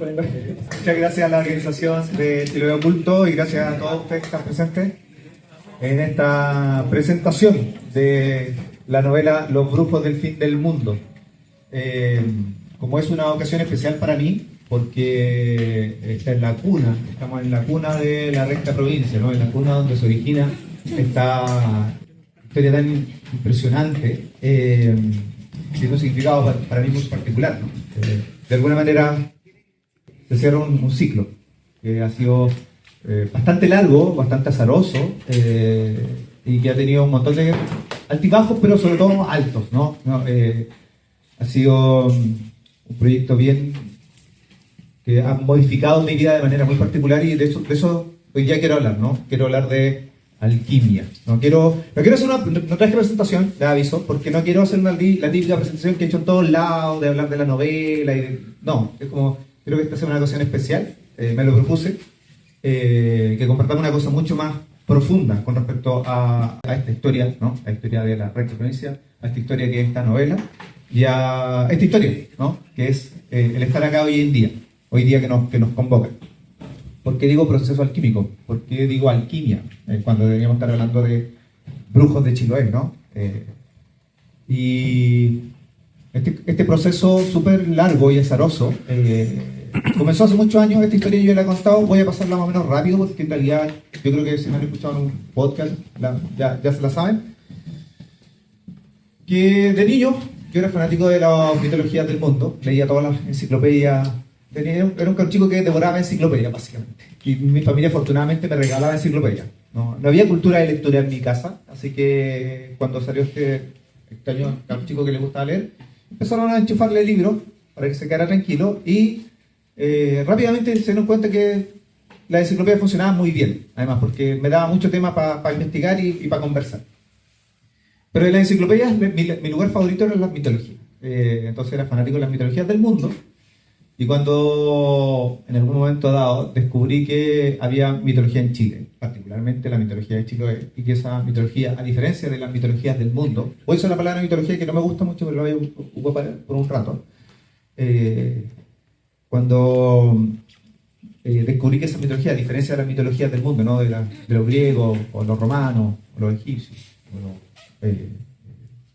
Muchas gracias a la organización de Chiloé Oculto y gracias a todos ustedes que están presentes en esta presentación de la novela Los brujos del fin del mundo. Como es una ocasión especial para mí, porque esta es la cuna, estamos en la cuna de la recta provincia, ¿no? En la cuna donde se origina esta historia tan impresionante, tiene un significado para mí muy particular, ¿no? De alguna manera se cierra un ciclo que ha sido bastante largo, bastante azaroso, y que ha tenido un montón de altibajos, pero sobre todo altos, ¿no? Ha sido un proyecto que ha modificado mi vida de manera muy particular, y de eso hoy ya quiero hablar, ¿no? Quiero hablar de alquimia. No traje presentación, de aviso, porque no quiero hacer la típica presentación que he hecho en todos lados, de hablar de la novela, no, es como, creo que esta sea una ocasión especial, me lo propuse, que compartamos una cosa mucho más profunda con respecto a esta historia, ¿no? A la historia de la recta provincia, a esta historia que es esta novela, y a esta historia, ¿no? Que es el estar acá hoy día que nos convoca. ¿Por qué digo proceso alquímico? ¿Por qué digo alquimia? Cuando deberíamos estar hablando de brujos de Chiloé, ¿no? Y este proceso súper largo y azaroso comenzó hace muchos años. Esta historia yo la he contado, voy a pasarla más o menos rápido, porque en realidad yo creo que si me han escuchado en un podcast ya se la saben. Que de niño yo era fanático de las mitologías del mundo, leía todas las enciclopedias. Era un chico que devoraba enciclopedias, básicamente. Y mi familia, afortunadamente, me regalaba enciclopedias. No había cultura de lectura en mi casa, así que cuando salió este año, un chico que le gustaba leer, empezaron a enchufarle libros para que se quedara tranquilo, y rápidamente se dieron cuenta que la enciclopedia funcionaba muy bien, además, porque me daba mucho tema para investigar y para conversar. Pero en las enciclopedias, mi lugar favorito eran las mitologías. Entonces era fanático de las mitologías del mundo. Y cuando en algún momento dado descubrí que había mitología en Chile, particularmente la mitología de Chiloé, y que esa mitología, a diferencia de las mitologías del mundo, hoy uso la palabra mitología que no me gusta mucho, pero la voy a ocupar por un rato, cuando descubrí que esa mitología, a diferencia de las mitologías del mundo, ¿no? de los griegos, o los romanos, o los egipcios, o los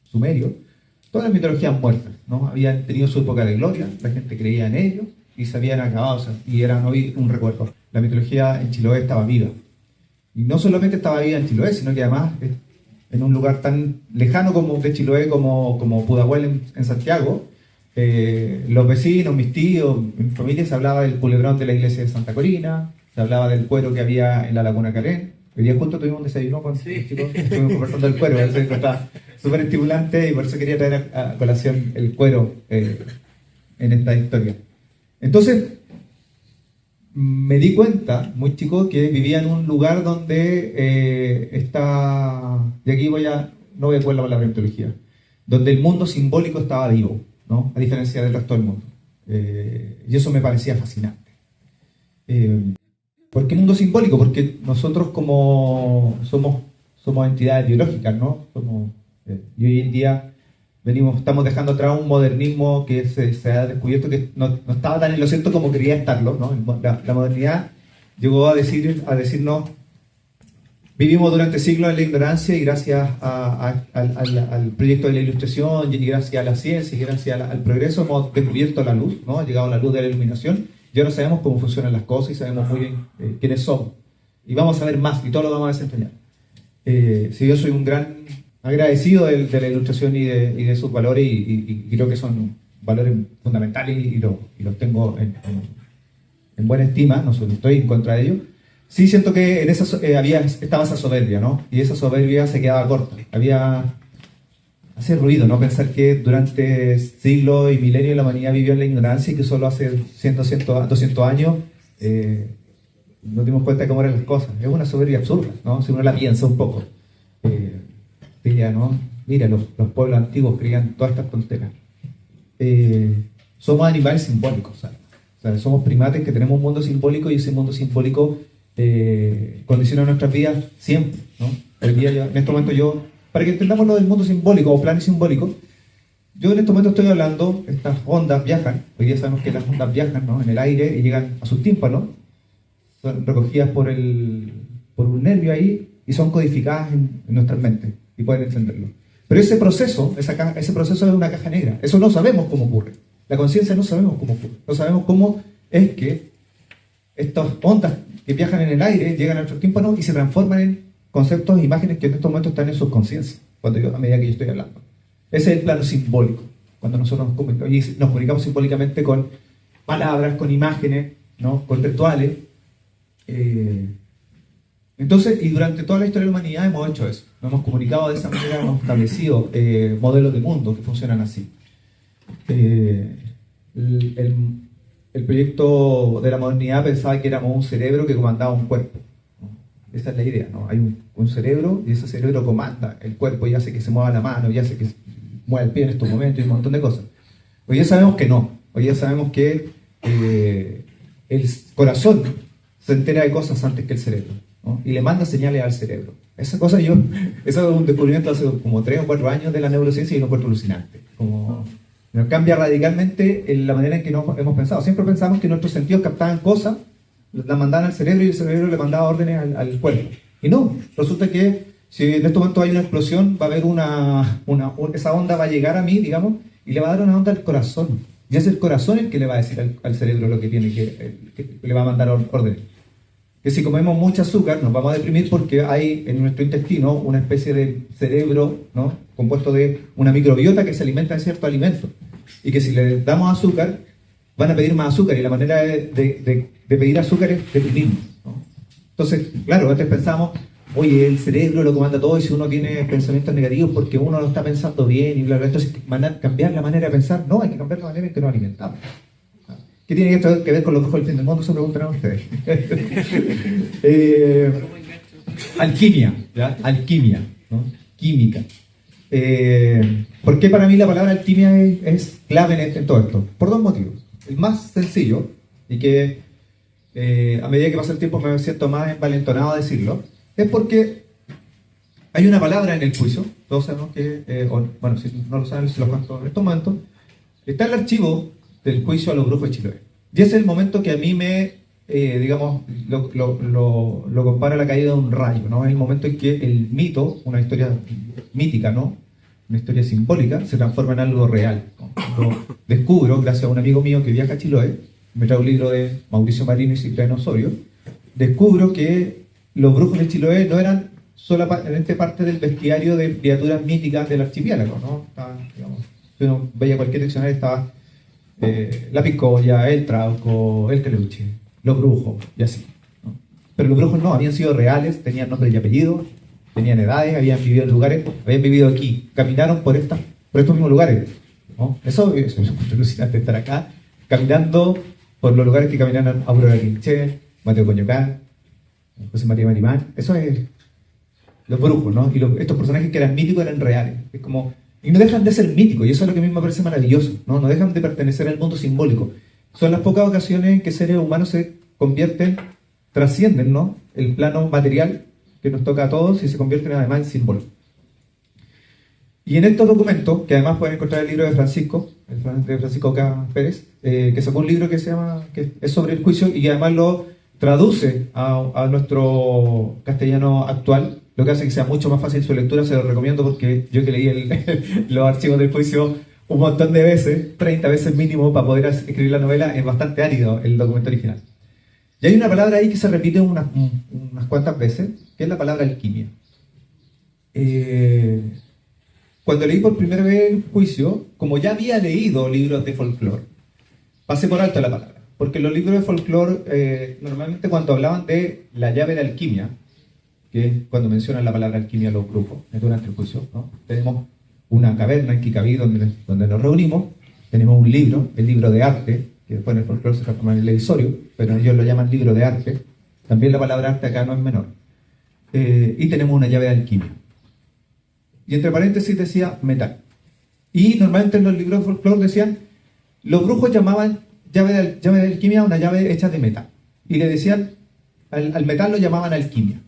sumerios, todas las mitologías muertas, ¿no? Habían tenido su época de gloria, la gente creía en ellos y se habían acabado, o sea, y eran hoy un recuerdo. La mitología en Chiloé estaba viva. Y no solamente estaba viva en Chiloé, sino que además en un lugar tan lejano como de Chiloé, como Pudahuel en Santiago, los vecinos, mis tíos, mi familia, se hablaba del culebrón de la iglesia de Santa Corina, se hablaba del cuero que había en la Laguna Calén. Hoy día justo tuvimos un desayuno con los chicos, estuvimos conversando del cuero, eso está súper estimulante, y por eso quería traer a colación el cuero en esta historia. Entonces, me di cuenta, muy chico, que vivía en un lugar donde y aquí no voy a poner la palabra mitología, donde el mundo simbólico estaba vivo, ¿no? A diferencia del resto del mundo. Y eso me parecía fascinante. ¿Por qué mundo simbólico? Porque nosotros somos entidades biológicas, ¿no? Y hoy en día estamos dejando atrás un modernismo que se ha descubierto que no estaba tan en lo cierto como quería estarlo, ¿no? La modernidad llegó a decirnos, vivimos durante siglos en la ignorancia, y gracias al proyecto de la ilustración, y gracias a la ciencia, y gracias al progreso hemos descubierto la luz, ¿no? Ha llegado la luz de la iluminación. Y ahora sabemos cómo funcionan las cosas y sabemos muy bien quiénes somos. Y vamos a ver más, y todo lo vamos a desempeñar. Si yo soy un gran agradecido de la ilustración y de sus valores, y creo que son valores fundamentales, y los tengo en buena estima, no estoy en contra de ellos. Sí siento que en estaba esa soberbia, ¿no? Y esa soberbia se quedaba corta. Hace ruido, ¿no? Pensar que durante siglos y milenios la humanidad vivió en la ignorancia, y que solo hace 100, 200 años nos dimos cuenta de cómo eran las cosas. Es una soberbia absurda, ¿no? Si uno la piensa un poco. Diría, ¿no? Mira, los pueblos antiguos creían todas estas tonteras. Somos animales simbólicos, ¿sabes? O sea, somos primates que tenemos un mundo simbólico, y ese mundo simbólico condiciona nuestras vidas siempre, ¿no? En este momento para que entendamos lo del mundo simbólico o planes simbólicos, Yo en este momento estoy hablando, estas ondas viajan, hoy día sabemos que las ondas viajan, ¿no?, en el aire y llegan a sus tímpanos, son recogidas por un nervio ahí y son codificadas en nuestras mentes y pueden entenderlo. Pero ese proceso es una caja negra, eso no sabemos cómo ocurre. La conciencia no sabemos cómo ocurre, no sabemos cómo es que estas ondas que viajan en el aire llegan a nuestros tímpanos y se transforman en conceptos e imágenes que en estos momentos están en subconsciencia, a medida que yo estoy hablando. Ese es el plano simbólico, cuando nosotros nos comunicamos simbólicamente con palabras, con imágenes, ¿no?, conceptuales. Entonces, y durante toda la historia de la humanidad hemos hecho eso, nos hemos comunicado de esa manera, hemos establecido modelos de mundo que funcionan así. El proyecto de la modernidad pensaba que éramos un cerebro que comandaba un cuerpo, ¿no? Esa es la idea, ¿no? Hay un cerebro y ese cerebro comanda el cuerpo y hace que se mueva la mano y hace que se mueva el pie en estos momentos y un montón de cosas. Hoy ya sabemos que no, hoy ya sabemos que el corazón se entera de cosas antes que el cerebro, ¿no?, y le manda señales al cerebro. Eso es un descubrimiento hace como 3 o 4 años de la neurociencia y lo encuentro alucinante. Nos cambia radicalmente en la manera en que hemos pensado. Siempre pensamos que nuestros sentidos captaban cosas, las mandaban al cerebro y el cerebro le mandaba órdenes al cuerpo. Y no, resulta que si en este momento hay una explosión, va a haber esa onda va a llegar a mí, digamos, y le va a dar una onda al corazón. Y es el corazón el que le va a decir al cerebro lo que tiene que le va a mandar órdenes. Que si comemos mucho azúcar nos vamos a deprimir porque hay en nuestro intestino una especie de cerebro, ¿no?, compuesto de una microbiota que se alimenta de ciertos alimentos. Y que si le damos azúcar, van a pedir más azúcar. Y la manera de pedir azúcar es deprimirnos, ¿no? Entonces, claro, antes pensamos, oye, el cerebro lo comanda todo y si uno tiene pensamientos negativos porque uno no está pensando bien y bla, bla. Entonces, cambiar la manera de pensar. No, hay que cambiar la manera en que nos alimentamos. ¿Qué tiene esto que ver con los ojos del fin del mundo? Se preguntarán ustedes. Alquimia, ¿ya? Alquimia, ¿no?, química. ¿Por qué para mí la palabra alquimia es clave en todo esto? Por 2 motivos. El más sencillo, y que a medida que pasa el tiempo me siento más envalentonado a decirlo, es porque hay una palabra en el juicio. Todos sabemos que, bueno, si no lo saben, se lo cuento en estos momentos. Está el archivo del juicio a los brujos de Chiloé. Y ese es el momento que a mí digamos, lo compara a la caída de un rayo, ¿no? Es el momento en que el mito, una historia mítica, ¿no?, una historia simbólica, se transforma en algo real, ¿no? Lo descubro, gracias a un amigo mío que viaja a Chiloé, me trae un libro de Mauricio Marino y Cipriano Osorio, descubro que los brujos de Chiloé no eran solamente parte del bestiario de criaturas míticas del archipiélago, ¿no? Digamos, si uno veía cualquier diccionario estaba la piscoya, el trauco, el caluche, los brujos y así, ¿no? Pero los brujos no, habían sido reales, tenían nombre y apellido, tenían edades, habían vivido en lugares, habían vivido aquí, caminaron por estos mismos lugares, ¿no? Eso es alucinante estar acá, caminando por los lugares que caminaron Aurora Quinché, Mateo Coñocán, José María Marimán. Eso es los brujos, ¿no? Y estos personajes que eran míticos eran reales. Es como, y no dejan de ser míticos, y eso es lo que a mí me parece maravilloso, ¿no? No dejan de pertenecer al mundo simbólico. Son las pocas ocasiones en que seres humanos se trascienden, ¿no?, el plano material que nos toca a todos y se convierten además en símbolos. Y en estos documentos, que además pueden encontrar el libro de Francisco K. Pérez, que sacó un libro que es sobre el juicio y que además lo traduce a nuestro castellano actual, lo que hace que sea mucho más fácil su lectura. Se lo recomiendo porque yo que leí los archivos del juicio un montón de veces, 30 veces mínimo, para poder escribir la novela, es bastante árido el documento original. Y hay una palabra ahí que se repite unas cuantas veces, que es la palabra alquimia. Cuando leí por primera vez el juicio, como ya había leído libros de folclore, pasé por alto la palabra. Porque los libros de folclore, normalmente cuando hablaban de la llave de alquimia, que es cuando mencionan la palabra alquimia los grupos, durante el juicio, ¿no?, tenemos una caverna en Kikaví donde nos reunimos, tenemos un libro, el libro de arte, que después en el folclore se transforma en el edisorio, pero ellos lo llaman libro de arte. También la palabra arte acá no es menor. Y tenemos una llave de alquimia. Y entre paréntesis decía metal. Y normalmente en los libros de folclore decían, los brujos llamaban llave de alquimia una llave hecha de metal. Y le decían, al metal lo llamaban alquimia.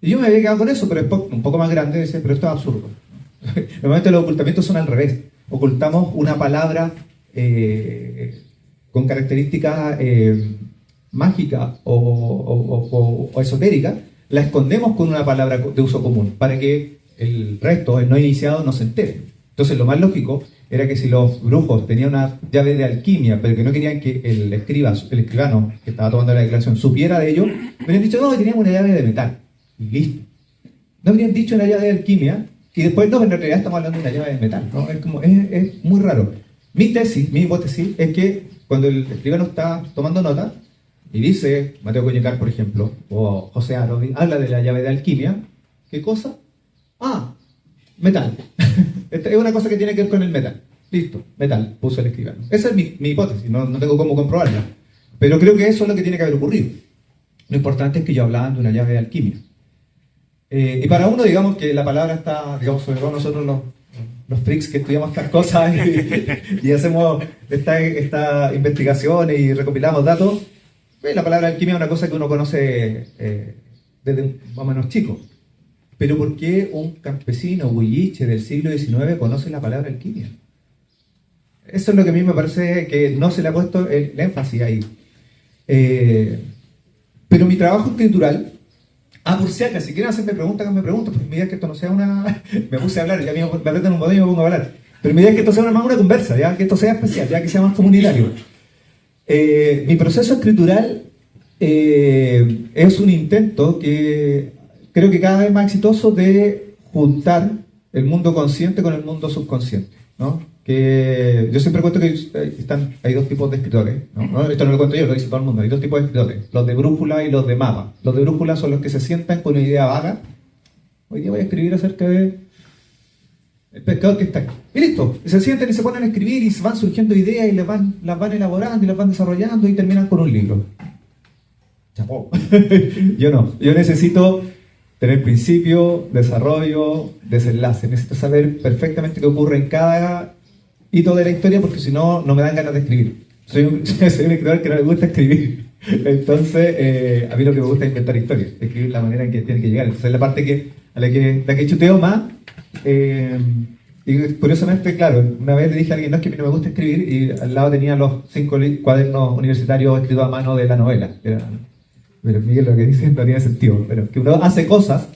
Y yo me había quedado con eso, pero después, un poco más grande, decía, pero esto es absurdo. Normalmente los ocultamientos son al revés. Ocultamos una palabra con características mágicas o esotéricas, la escondemos con una palabra de uso común para que el resto, el no iniciado, no se entere. Entonces lo más lógico era que si los brujos tenían una llave de alquimia, pero que no querían que el escribano que estaba tomando la declaración supiera de ello, me habrían dicho, no, teníamos una llave de metal. Y listo. No habrían dicho una llave de alquimia y después no, en realidad estamos hablando de una llave de metal, ¿no? Es muy raro. Mi hipótesis es que cuando el escribano está tomando nota y dice, Mateo Coñecar, por ejemplo, o José Aro, habla de la llave de alquimia, ¿qué cosa? Ah, metal. Esta es una cosa que tiene que ver con el metal. Listo, metal, puso el escribano. Esa es mi hipótesis, no tengo cómo comprobarla. Pero creo que eso es lo que tiene que haber ocurrido. Lo importante es que yo hablaba de una llave de alquimia. Y para uno, digamos que la palabra está, digamos, sobre todo nosotros los freaks que estudiamos estas cosas y hacemos esta investigaciones y recopilamos datos, la palabra alquimia es una cosa que uno conoce desde más o menos chico. Pero ¿por qué un campesino huilliche del siglo XIX conoce la palabra alquimia? Eso es lo que a mí me parece que no se le ha puesto el énfasis ahí. Pero mi trabajo escritural, por si acaso, si quieren hacerme preguntas, que me pregunten, porque mi idea es que esto no sea una... me puse a hablar, ya me meto en un modelo y me pongo a hablar. Pero mi idea es que esto sea más una conversa, ya que esto sea especial, ya que sea más comunitario. Mi proceso escritural es un intento que creo que cada vez más exitoso de juntar el mundo consciente con el mundo subconsciente, ¿no? Que yo siempre cuento que hay dos tipos de escritores, ¿no? Esto no lo cuento yo, lo dice todo el mundo. Hay dos tipos de escritores, los de brújula y los de mapa. Los de brújula son los que se sientan con una idea vaga. Hoy día voy a escribir acerca de el pescador que está aquí. Y listo, y se sienten y se ponen a escribir y se van surgiendo ideas y las van elaborando y las van desarrollando y terminan con un libro. Chapó. Yo no, yo necesito tener principio, desarrollo, desenlace. Necesito saber perfectamente qué ocurre en cada hito de la historia, porque si no, no me dan ganas de escribir. Soy un escritor que no le gusta escribir. Entonces, a mí lo que me gusta es inventar historias, escribir la manera en que tiene que llegar. Entonces, la parte a la que chuteo más. Y curiosamente, claro, una vez le dije a alguien, no, es que a mí no me gusta escribir, y al lado tenía los 5 cuadernos universitarios escritos a mano de la novela. Pero Miguel, lo que dice no tiene sentido, pero que uno hace cosas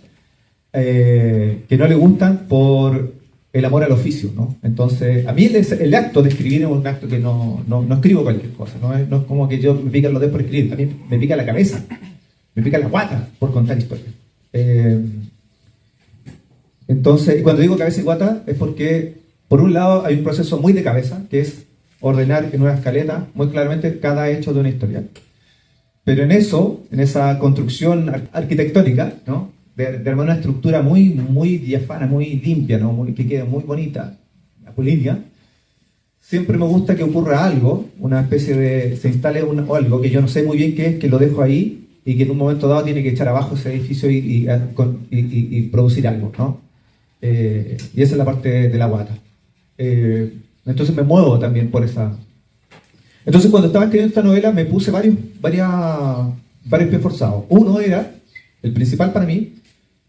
que no le gustan por el amor al oficio, ¿no? Entonces, a mí el acto de escribir es un acto que no escribo cualquier cosa, no es como que yo me pica los dedos por escribir, también me pica la cabeza, me pica la guata por contar historias. Entonces, y cuando digo cabeza y guata es porque, por un lado, hay un proceso muy de cabeza, que es ordenar en una escaleta muy claramente cada hecho de una historia. Pero en esa construcción arquitectónica, ¿no? de armar una estructura muy diáfana, muy limpia, ¿no? Que quede muy bonita, apolínea, siempre me gusta que ocurra algo, una especie de... se instale algo que yo no sé muy bien qué es, que lo dejo ahí y que en un momento dado tiene que echar abajo ese edificio y producir algo, ¿no? Y esa es la parte de la guata. Entonces me muevo también por esa... Entonces, cuando estaba escribiendo esta novela, me puse varios pies forzados. Uno era, el principal para mí,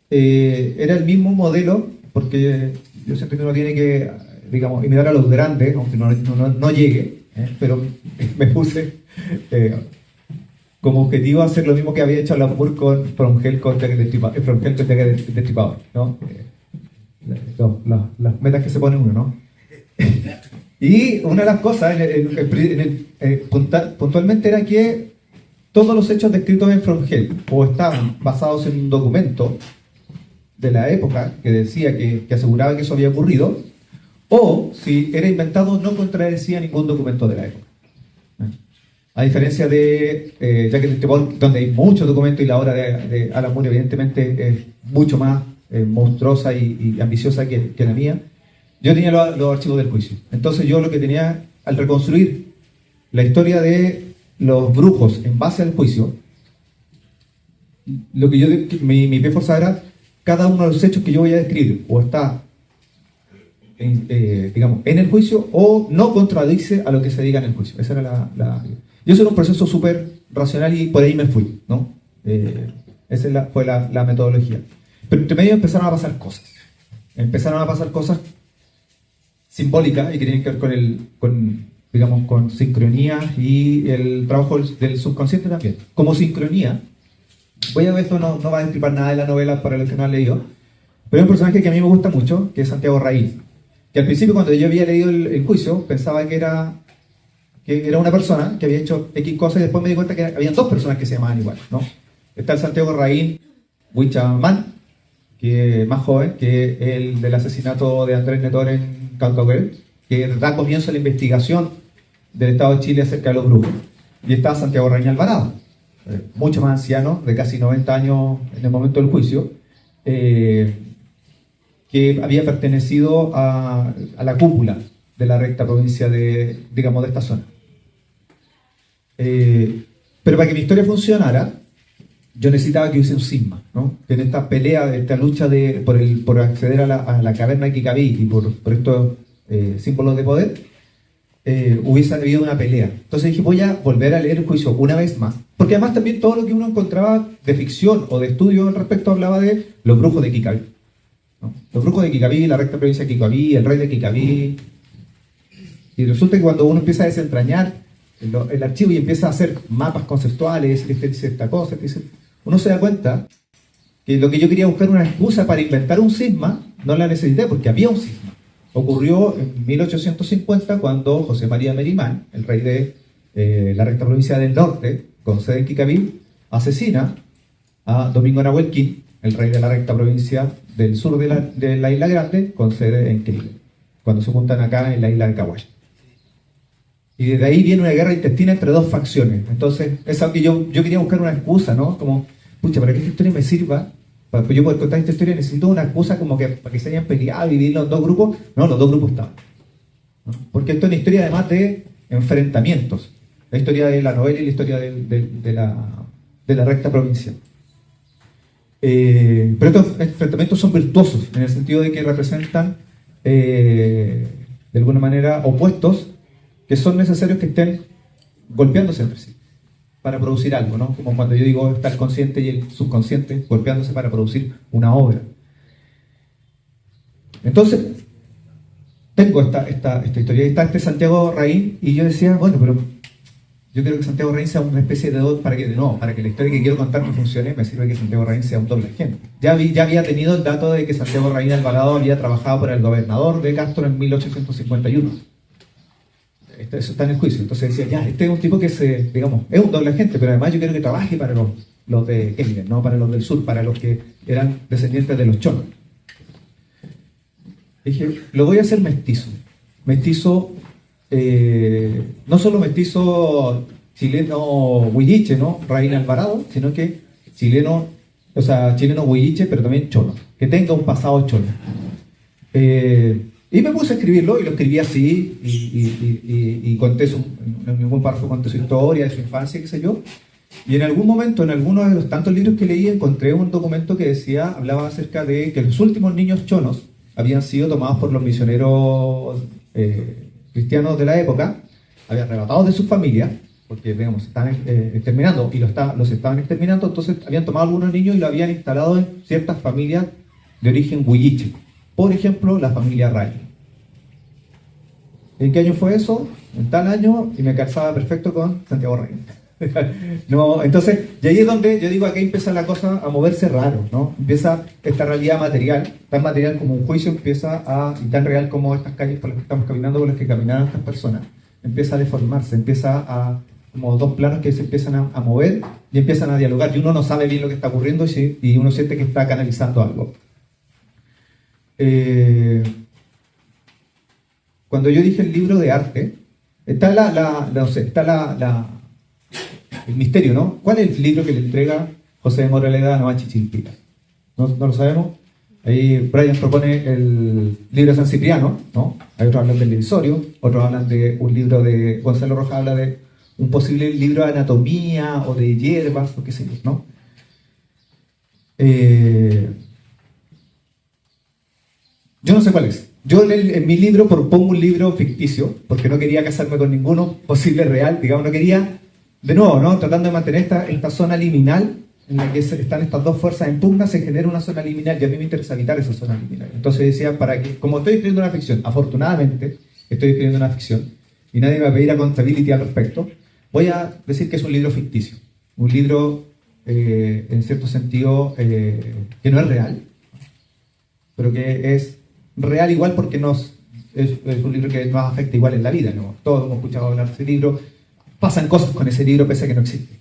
era el mismo modelo, porque yo siento que uno tiene que, digamos, imitar a los grandes, aunque no llegue, pero me puse como objetivo hacer lo mismo que había hecho Lamour con From Hell con Jack el Destripador, ¿no? Las metas que se pone uno, ¿no? Y una de las cosas puntualmente era que todos los hechos descritos en From Hell o estaban basados en un documento de la época que decía que aseguraba que eso había ocurrido, o si era inventado no contradecía ningún documento de la época. A diferencia de Jack el Destripador, donde hay muchos documentos y la obra de Alan Moore evidentemente es mucho más monstruosa y ambiciosa que la mía. Yo tenía los archivos del juicio. Entonces yo lo que tenía, al reconstruir la historia de los brujos en base al juicio, lo que mi pie forzado era cada uno de los hechos que yo voy a describir, o está digamos, en el juicio, o no contradice a lo que se diga en el juicio. Esa era y eso era un proceso súper racional y por ahí me fui, ¿no? Esa fue la metodología. Pero entre medio empezaron a pasar cosas. empezaron a pasar cosas simbólicas y que tienen que ver digamos, con sincronía y el trabajo del subconsciente también. Como sincronía, esto no va a destripar nada de la novela para los que no han leído, pero hay un personaje que a mí me gusta mucho, que es Santiago Raín, que al principio cuando yo había leído el juicio pensaba que era una persona que había hecho X cosas y después me di cuenta que había dos personas que se llamaban igual, ¿no? Está el Santiago Raín Huichamán, que es más joven, que el del asesinato de Andrés Netor en Caucahuel, que da comienzo a la investigación del Estado de Chile acerca de los brujos. Y está Santiago Raín Alvarado, mucho más anciano, de casi 90 años en el momento del juicio, que había pertenecido a la cúpula de la recta provincia de esta zona. Pero para que mi historia funcionara, yo necesitaba que hubiese un cisma, ¿no? Que en esta pelea, esta lucha por acceder a la caverna de Kikabí y por estos símbolos de poder, hubiese habido una pelea. Entonces dije, voy a volver a leer el juicio una vez más. Porque además también todo lo que uno encontraba de ficción o de estudio al respecto hablaba de los brujos de Kikabí, ¿no? Los brujos de Kikabí, la recta provincia de Kikabí, el rey de Kikabí. Y resulta que cuando uno empieza a desentrañar el archivo y empieza a hacer mapas conceptuales, dice esta cosa, uno se da cuenta que lo que yo quería buscar una excusa para inventar un cisma, no la necesité porque había un cisma. Ocurrió en 1850 cuando José María Merimán, el rey de la recta provincia del norte, con sede en Kikabí, asesina a Domingo Nahuelquín, el rey de la recta provincia del sur de la Isla Grande, con sede en Quilín, cuando se juntan acá en la isla de Cahuaya. Y desde ahí viene una guerra intestina entre dos facciones. Entonces, es algo que yo quería buscar una excusa, ¿no? Como, pucha, para que esta historia me sirva, para yo poder contar esta historia necesito una excusa como que para que se hayan peleado, dividirlo en dos grupos. No, los dos grupos estaban, ¿no? Porque esto es una historia además de enfrentamientos. La historia de la novela y la historia de la recta provincia. Pero estos enfrentamientos son virtuosos, en el sentido de que representan, de alguna manera, opuestos que son necesarios que estén golpeándose entre sí para producir algo, ¿no? Como cuando yo digo está el consciente y el subconsciente golpeándose para producir una obra. Entonces, tengo esta historia, y está este Santiago Raín, y yo decía, bueno, pero yo quiero que Santiago Raín sea una especie de para que la historia que quiero contar no funcione, me sirve que Santiago Raín sea un doble agente. Ya había tenido el dato de que Santiago Raín Alvarado había trabajado para el gobernador de Castro en 1851. Eso está en el juicio. Entonces decía, ya, este es un tipo que es un doble agente, pero además yo quiero que trabaje para los de Kemmler, no para los del sur, para los que eran descendientes de los chonos. Dije, lo voy a hacer mestizo. Mestizo, no solo mestizo chileno huilliche, ¿no? Raín Alvarado, sino que chileno huilliche, pero también chono, que tenga un pasado chono. Y me puse a escribirlo, y lo escribí así, y conté en algún párrafo conté su historia, de su infancia, qué sé yo. Y en algún momento, en alguno de los tantos libros que leí, encontré un documento que hablaba acerca de que los últimos niños chonos habían sido tomados por los misioneros cristianos de la época, habían arrebatados de sus familias, porque digamos, estaban exterminando, y los estaban exterminando, entonces habían tomado algunos niños y lo habían instalado en ciertas familias de origen huilliche. Por ejemplo, la familia Ray. ¿En qué año fue eso? En tal año, y me calzaba perfecto con Santiago Ray. No, entonces, y ahí es donde yo digo, aquí empieza la cosa a moverse raro, ¿no? Empieza esta realidad material, tan material como un juicio, y tan real como estas calles por las que estamos caminando, por las que caminaron estas personas, empieza a deformarse, como dos planos que se empiezan a mover y empiezan a dialogar, y uno no sabe bien lo que está ocurriendo y uno siente que está canalizando algo. Cuando yo dije el libro de arte, está el misterio, ¿no? ¿Cuál es el libro que le entrega José de Moraleda a Novachi Chimpita? ¿No lo sabemos? Ahí Brian propone el libro de San Cipriano, ¿no? Hay otros hablan del divisorio, otros hablan de un libro de Gonzalo Rojas, habla de un posible libro de anatomía o de hierbas o qué sé yo, ¿no? Yo no sé cuál es. Yo en mi libro propongo un libro ficticio, porque no quería casarme con ninguno posible real, digamos, no quería, de nuevo, ¿no? Tratando de mantener esta zona liminal en la que están estas dos fuerzas en pugna, se genera una zona liminal, y a mí me interesa evitar esa zona liminal. Entonces decía, como estoy escribiendo una ficción, afortunadamente estoy escribiendo una ficción, y nadie me va a pedir accountability al respecto, voy a decir que es un libro ficticio, un libro, en cierto sentido, que no es real, pero que es real igual porque es un libro que nos afecta igual en la vida, ¿no? Todos hemos escuchado hablar de ese libro, pasan cosas con ese libro pese a que no existe.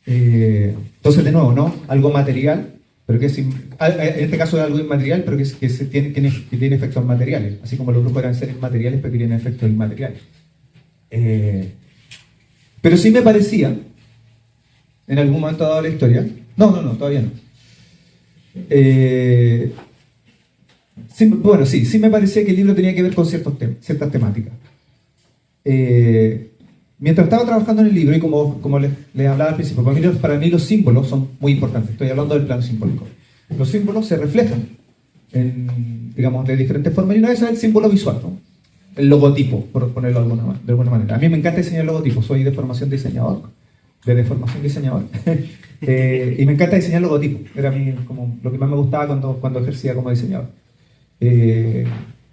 Entonces, de nuevo, ¿no? Algo material, pero que en este caso es algo inmaterial, pero que tiene efectos materiales, así como los grupos eran seres materiales, pero que tienen efectos inmateriales. Pero sí me parecía, en algún momento dado de la historia, no, todavía no. Sí me parecía que el libro tenía que ver con ciertas temáticas. Mientras estaba trabajando en el libro, y como les hablaba al principio, para mí los símbolos son muy importantes. Estoy hablando del plano simbólico. Los símbolos se reflejan, digamos, de diferentes formas, y una de esas es el símbolo visual, ¿no? El logotipo, por ponerlo de alguna manera. A mí me encanta diseñar logotipos, soy de formación diseñador, y me encanta diseñar logotipos. Era como lo que más me gustaba cuando ejercía como diseñador.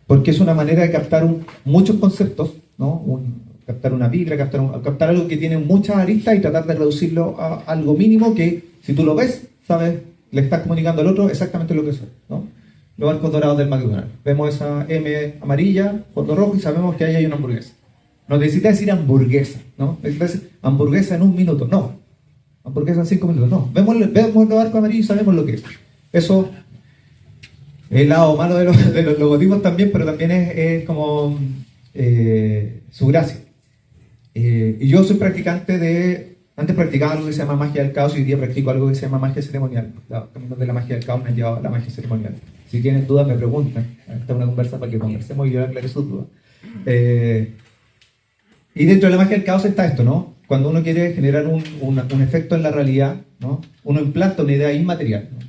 Porque es una manera de captar muchos conceptos, ¿no? Captar una vibra, captar algo que tiene muchas aristas y tratar de reducirlo a algo mínimo que, si tú lo ves, sabes, le estás comunicando al otro exactamente lo que es, ¿no? Los arcos dorados del McDonald's. Vemos esa M amarilla, fondo rojo, y sabemos que ahí hay una hamburguesa. No necesita decir hamburguesa, ¿no? Necesita decir hamburguesa en 1 minuto, no. Hamburguesa en 5 minutos, no. Vemos los arcos amarillos y sabemos lo que es. Eso es el lado malo de los logotipos también, pero también es como su gracia. Y yo soy practicante antes practicaba algo que se llama magia del caos, y hoy día practico algo que se llama magia ceremonial. Los caminos de la magia del caos me han llevado a la magia ceremonial. Si tienen dudas me preguntan. Esta es una conversa para que conversemos y yo aclare sus dudas. Y dentro de la magia del caos está esto, ¿no? Cuando uno quiere generar un efecto en la realidad, ¿no? Uno implanta una idea inmaterial, ¿no?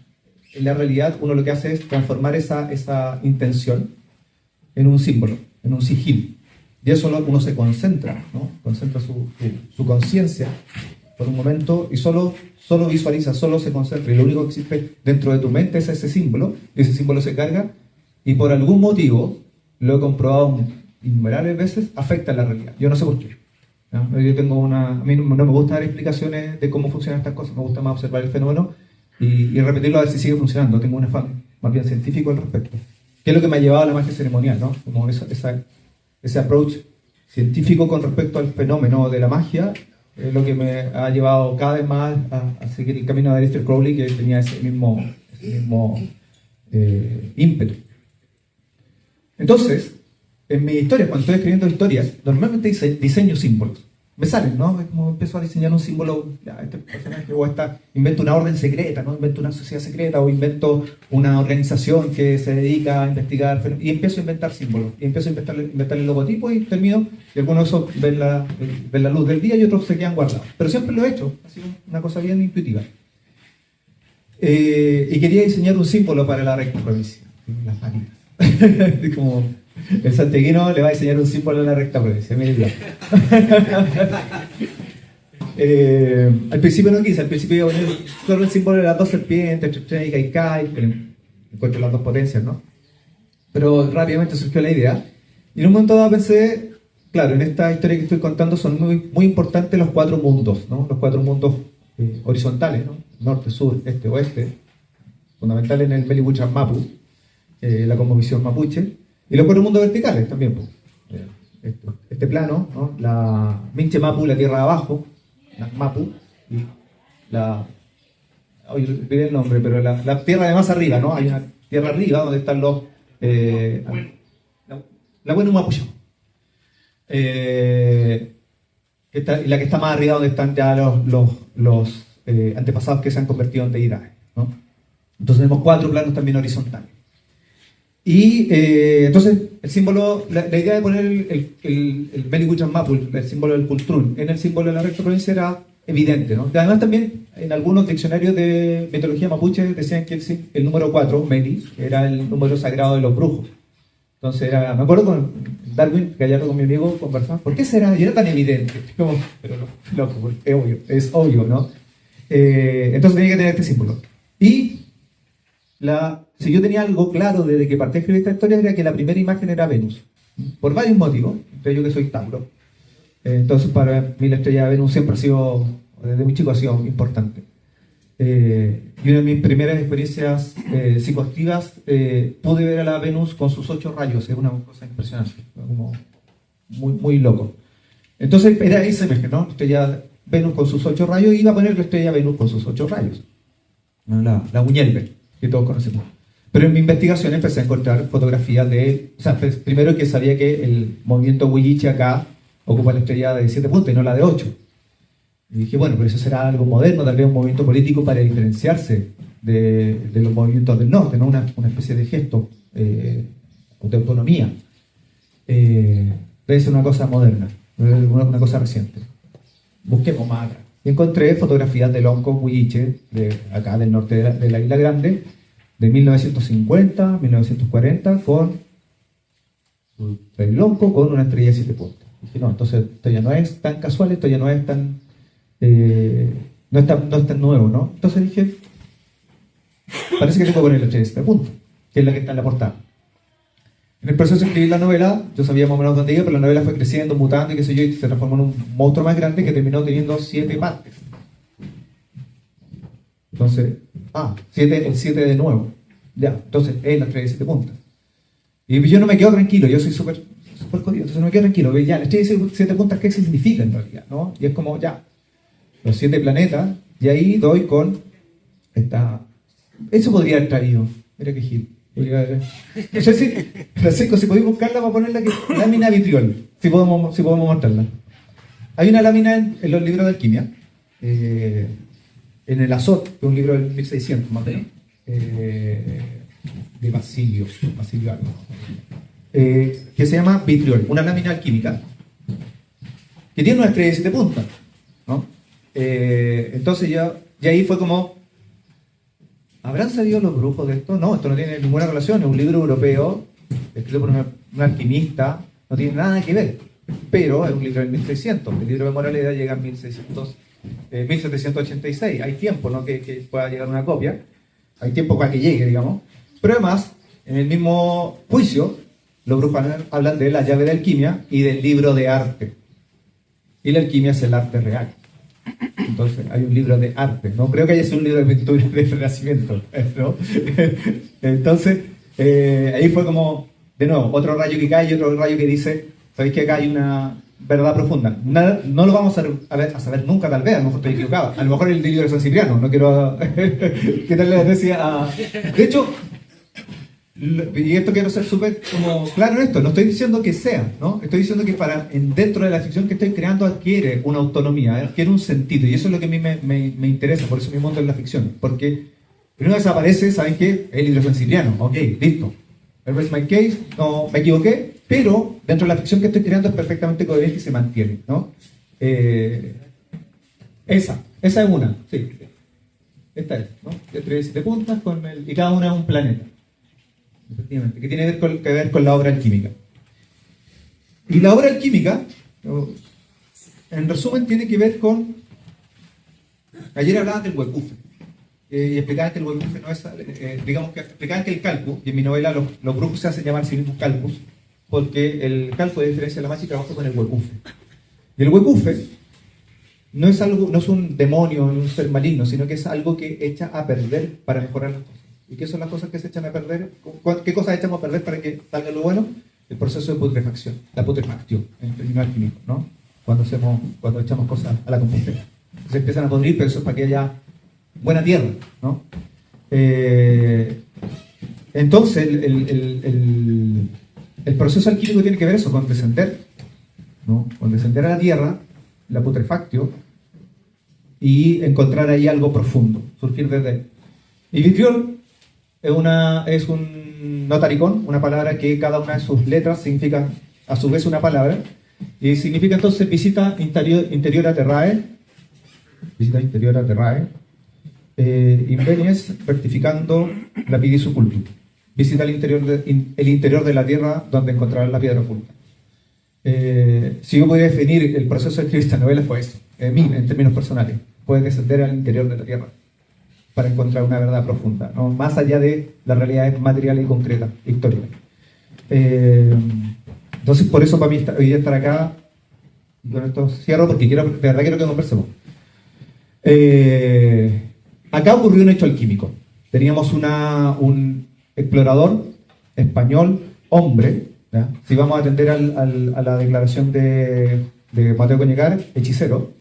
En la realidad uno lo que hace es transformar esa intención en un símbolo, en un sigil. Y eso uno se concentra, ¿no? Concentra su conciencia por un momento y solo visualiza, solo se concentra. Y lo único que existe dentro de tu mente es ese símbolo, y ese símbolo se carga, y por algún motivo, lo he comprobado innumerables veces, afecta la realidad. Yo no sé por qué, ¿no? A mí no me gusta dar explicaciones de cómo funcionan estas cosas, me gusta más observar el fenómeno y repetirlo a ver si sigue funcionando. Tengo un afán más bien científico al respecto. ¿Qué es lo que me ha llevado a la magia ceremonial, ¿no? Como ese approach científico con respecto al fenómeno de la magia, es lo que me ha llevado cada vez más a seguir el camino de Aleister Crowley, que tenía ese mismo ímpetu. Entonces, en mis historias, cuando estoy escribiendo historias, normalmente diseño símbolos. Me salen, ¿no? Como empiezo a diseñar un símbolo, este personaje, o invento una orden secreta, ¿no? Invento una sociedad secreta, o invento una organización que se dedica a investigar, y empiezo a inventar símbolos, y empiezo a inventar el logotipo, y termino, y algunos de esos ven la luz del día y otros se quedan guardados. Pero siempre lo he hecho, ha sido una cosa bien intuitiva. Y quería diseñar un símbolo para la recta provincia, las patitas. Como el santiaguino le va a diseñar un símbolo en la recta provincia, miren. Al principio no quise, al principio iba a poner solo el símbolo de las dos serpientes, Trechene y Kaikai, que encuentro las dos potencias, ¿no? Pero rápidamente surgió la idea, y en un momento dado pensé, claro, en esta historia que estoy contando son muy, muy importantes los 4 mundos, ¿no? Los 4 mundos horizontales, ¿no? Norte, sur, este, oeste, fundamental en el Melibuchan Mapu, la cosmovisión mapuche, y los 4 mundos verticales también, pues. Este plano, ¿no? La Minche Mapu, la tierra de abajo, la Mapu, y hoy olvidé el nombre, pero la tierra de más arriba, ¿no? Hay una tierra arriba donde están los la buena Mapuche, y la que está más arriba donde están ya los antepasados que se han convertido en deidades, ¿no? Entonces tenemos 4 planos también horizontales. Y entonces el símbolo, la idea de poner el Melibuchan Mapu, el símbolo del Pultrún, en el símbolo de la recta provincia era evidente, ¿no? Además también en algunos diccionarios de mitología mapuche decían que el número 4, Meli, era el número sagrado de los brujos. Entonces me acuerdo con Darwin, que ayer con mi amigo conversamos, ¿por qué será? Y era tan evidente, como, pero loco, es obvio, ¿no? Entonces tenía que tener este símbolo. Y si yo tenía algo claro desde que partí a escribir esta historia, era que la primera imagen era Venus. Por varios motivos, entre ellos que soy Tauro. Entonces para mí la estrella de Venus siempre ha sido, desde muy chico ha sido importante. Y una de mis primeras experiencias psicoactivas, pude ver a la Venus con sus 8 rayos. Es una cosa impresionante, como muy loco. Entonces era ese mes, ¿no? Estrella Venus con sus 8 rayos, y iba a poner la estrella Venus con sus 8 rayos, ¿no? La Buñuelve, que todos conocemos. Pero en mi investigación empecé a encontrar fotografías de él. O sea, primero que sabía que el movimiento Huilliche acá ocupa la estrella de 7 puntas y no la de 8. Y dije, bueno, pero eso será algo moderno, tal vez un movimiento político para diferenciarse de los movimientos del norte, ¿no? Una especie de gesto de autonomía. Debe ser una cosa moderna, una cosa reciente. Busquemos más atrás. Y encontré fotografías del Onco Huilliche, de acá del norte de la Isla Grande, de 1950, 1940, con el Lonco con una estrella de 7 puntas. Dije, no, entonces esto ya no es tan casual, esto ya no es tan no es tan nuevo, ¿no? Entonces dije, parece que tengo que poner la estrella de 7 puntas, que es la que está en la portada. En el proceso de escribir la novela, yo sabía más o menos dónde iba, pero la novela fue creciendo, mutando y qué sé yo, y se transformó en un monstruo más grande que terminó teniendo 7 partes. Entonces, el 7 de nuevo. Ya, entonces es la estrella de 7 puntas. Y yo no me quedo tranquilo, yo soy súper jodido, entonces no me quedo tranquilo. Ya, la estrella de 7 puntas, ¿qué significa en realidad? ¿No? Y es como, ya, los 7 planetas, y ahí doy con esta... Eso podría haber traído, mira qué gil. No sé si, Francisco, si podéis buscarla para ponerla aquí, lámina vitriol, si podemos mostrarla. Hay una lámina en los libros de alquimia, en el Azot, que es un libro del 1600 más o menos, de Basilio algo, que se llama vitriol, una lámina alquímica que tiene una estrella de 7 puntas, ¿no? Entonces ya ahí fue como, ¿habrán sabido los brujos de esto? No, esto no tiene ninguna relación, es un libro europeo escrito por un alquimista, no tiene nada que ver, pero es un libro del 1600, el libro de Moralidad llega en 1786, hay tiempo, ¿no? que pueda llegar una copia, hay tiempo para que llegue, digamos, pero además, en el mismo juicio, los brujos hablan de la llave de alquimia y del libro de arte, y la alquimia es el arte real. Entonces hay un libro de arte, no creo que haya sido un libro de pintura del Renacimiento, ¿no? Entonces ahí fue como, de nuevo, otro rayo que cae y otro rayo que dice, ¿sabéis que acá hay una verdad profunda? No lo vamos a saber nunca, tal vez, a lo mejor estoy equivocado, a lo mejor el libro de San Cipriano, no quiero quitarle la tesis a... De hecho, y esto quiero ser súper como claro en esto, no estoy diciendo que sea, ¿no? Estoy diciendo que dentro de la ficción que estoy creando adquiere una autonomía, adquiere un sentido, y eso es lo que a mí me interesa, por eso mi mundo es la ficción, porque primero desaparece, ¿saben qué? El libro de San Cipriano, ok, listo, I rest my case, no me equivoqué, pero dentro de la ficción que estoy creando es perfectamente coherente y se mantiene, ¿no? Esa es una, sí, esta es, ¿no? De 7 puntas y cada una es un planeta. Efectivamente, que tiene que ver con la obra alquímica. Y la obra alquímica, en resumen, tiene que ver con... Ayer hablaban del huecufe, y explicaban que el huecufe no es... digamos que explicaban que el calcus, y en mi novela los brujos se hacen llamar a sí mismos calcus, porque el calcus, de diferencia de la magia, trabaja con el huecufe. Y el huecufe no es un demonio, un ser maligno, sino que es algo que echa a perder para mejorar las cosas. ¿Y qué son las cosas que se echan a perder? ¿Qué cosas echamos a perder para que salga lo bueno? El proceso de putrefacción, la putrefacción, en términos alquímicos, ¿no? Cuando echamos cosas a la compostera. Se empiezan a podrir, pero eso es para que haya buena tierra, ¿no? Entonces, el proceso alquímico tiene que ver eso, con descender, ¿no? Con descender a la tierra, la putrefactio, y encontrar ahí algo profundo, surgir desde él. Y vitriol es un notaricón, una palabra que cada una de sus letras significa a su vez una palabra, y significa entonces visita interior a terrae, invenies rectificando lapidis occultum, visita el interior de la tierra donde encontrarás la piedra oculta. Si yo podía definir el proceso de escribir esta novela fue eso, en términos personales, puede descender al interior de la Tierra para encontrar una verdad profunda, ¿no? Más allá de las realidades materiales y concretas, históricas. Entonces, por eso para mí hoy día estar acá, y con esto cierro, porque de verdad quiero que conversemos. Acá ocurrió un hecho alquímico. Teníamos un explorador español, hombre, ¿ya? Si vamos a atender a la declaración de Mateo Coñecar, hechicero,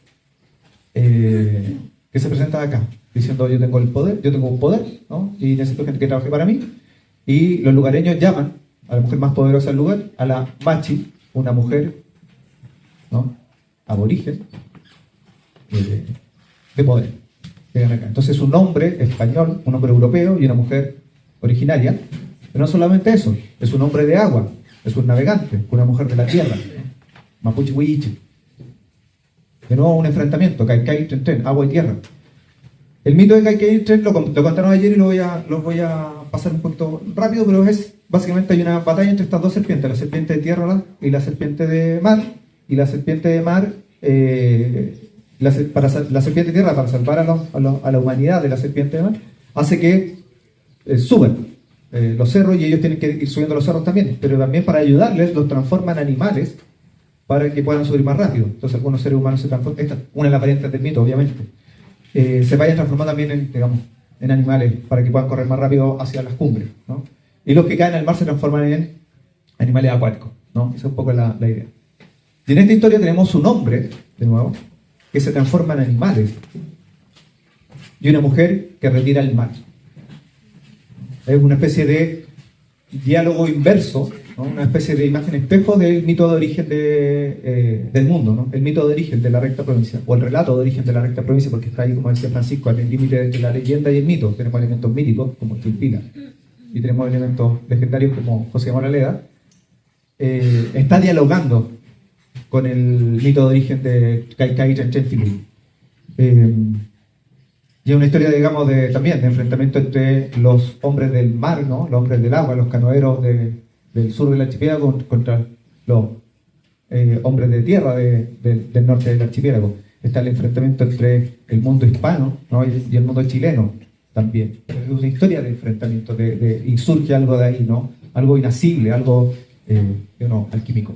que se presenta acá, diciendo yo tengo el poder, yo tengo un poder, ¿no? Y necesito gente que trabaje para mí. Y los lugareños llaman a la mujer más poderosa del lugar, a la Machi, una mujer, ¿no?, aborigen, de poder. Acá. Entonces un hombre español, un hombre europeo y una mujer originaria, pero no solamente eso, es un hombre de agua, es un navegante, una mujer de la tierra, Mapuche Huilliche. De nuevo un enfrentamiento, Caikai Tren, agua y tierra. El mito de Caikai Tren lo contaron ayer y lo voy a pasar un poquito rápido, pero es básicamente hay una batalla entre estas dos serpientes, la serpiente de tierra y la serpiente de mar, y la serpiente de mar, la serpiente de tierra, para salvar a la humanidad de la serpiente de mar, hace que suban los cerros, y ellos tienen que ir subiendo los cerros también, pero también para ayudarles los transforman en animales para que puedan subir más rápido. Entonces algunos seres humanos se transforman, esta es una de las variantes del mito, obviamente, se vayan transformando también en animales para que puedan correr más rápido hacia las cumbres, ¿no? Y los que caen al mar se transforman en animales acuáticos, ¿no? Esa es un poco la idea. Y en esta historia tenemos un hombre, de nuevo, que se transforma en animales, y una mujer que retira el mar. Es una especie de diálogo inverso, ¿no? Una especie de imagen espejo del mito de origen del mundo, ¿no? El mito de origen de la recta provincia, o el relato de origen de la recta provincia, porque está ahí, como decía Francisco, en el límite entre la leyenda y el mito. Tenemos elementos míticos, como Tilpina, y tenemos elementos legendarios, como José Moraleda. Está dialogando con el mito de origen de Caikai Tren. Y es una historia, digamos, también de enfrentamiento entre los hombres del mar, ¿no? Los hombres del agua, los canoeros del sur del archipiélago contra los hombres de tierra del norte del archipiélago. Está el enfrentamiento entre el mundo hispano, ¿no?, y el mundo chileno también. Es una historia de enfrentamiento, y surge algo de ahí, ¿no? Algo inacible, algo alquímico.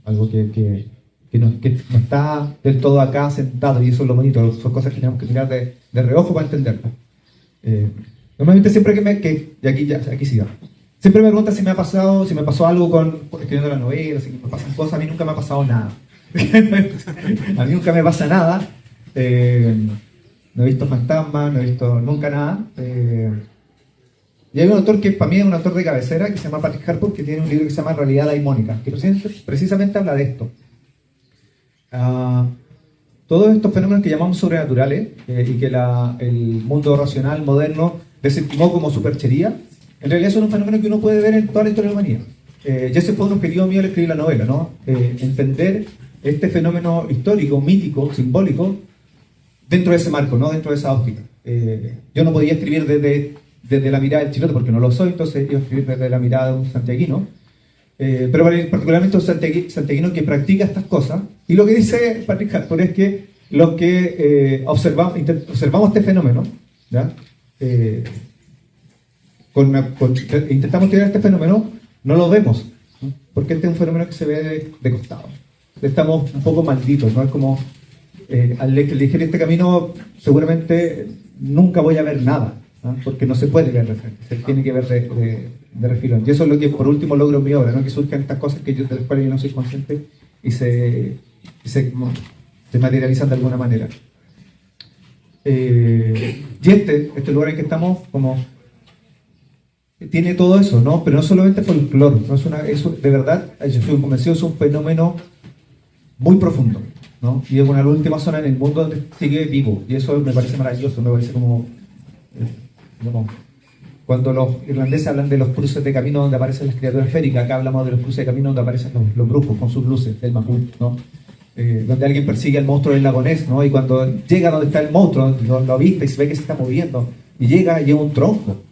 Algo que no está del todo acá sentado, y eso es lo bonito, son cosas que tenemos que mirar de reojo para entenderlas. Normalmente siempre y aquí siga. Siempre me preguntan si me pasó algo escribiendo la novela, si me pasan cosas. A mí nunca me ha pasado nada. A mí nunca me pasa nada. No he visto fantasmas, no he visto nunca nada. Y hay un autor que para mí es un autor de cabecera, que se llama Patrick Harpur, que tiene un libro que se llama Realidad Daimónica, que precisamente habla de esto. Todos estos fenómenos que llamamos sobrenaturales, y que el mundo racional moderno desestimó como superchería, en realidad son un fenómeno que uno puede ver en toda la historia de la humanidad. Y ese fue un objetivo mío al escribir la novela, ¿no? Entender este fenómeno histórico, mítico, simbólico, dentro de ese marco, ¿no? Dentro de esa óptica. Yo no podía escribir desde la mirada del chilote, porque no lo soy, entonces iba a escribir desde la mirada de un santiaguino, pero particularmente un santiaguino que practica estas cosas. Y lo que dice Patrick Harpur es que los que observamos este fenómeno, ¿ya? Intentamos estudiar este fenómeno, no lo vemos, ¿no? Porque este es un fenómeno que se ve de costado. Estamos un poco malditos, ¿no? Es como al elegir este camino, seguramente nunca voy a ver nada, ¿no? Porque no se puede ver de frente, se tiene que ver de refilón. Y eso es lo que por último logro en mi obra, ¿no? Que surjan estas cosas de las cuales yo no soy consciente y se materializan de alguna manera. Y este lugar en que estamos, como tiene todo eso, ¿no? Pero no solamente folclore, ¿no? Eso de verdad, yo estoy convencido, es un fenómeno muy profundo, ¿no? Y es una de las últimas zonas en el mundo donde sigue vivo, y eso me parece maravilloso, me parece como cuando los irlandeses hablan de los cruces de camino donde aparecen las criaturas féricas, acá hablamos de los cruces de camino donde aparecen los brujos con sus luces del Mapuche, ¿no? Donde alguien persigue al monstruo del lago Ness, ¿no? Y cuando llega donde está el monstruo, lo avista y se ve que se está moviendo, y llega y lleva un tronco.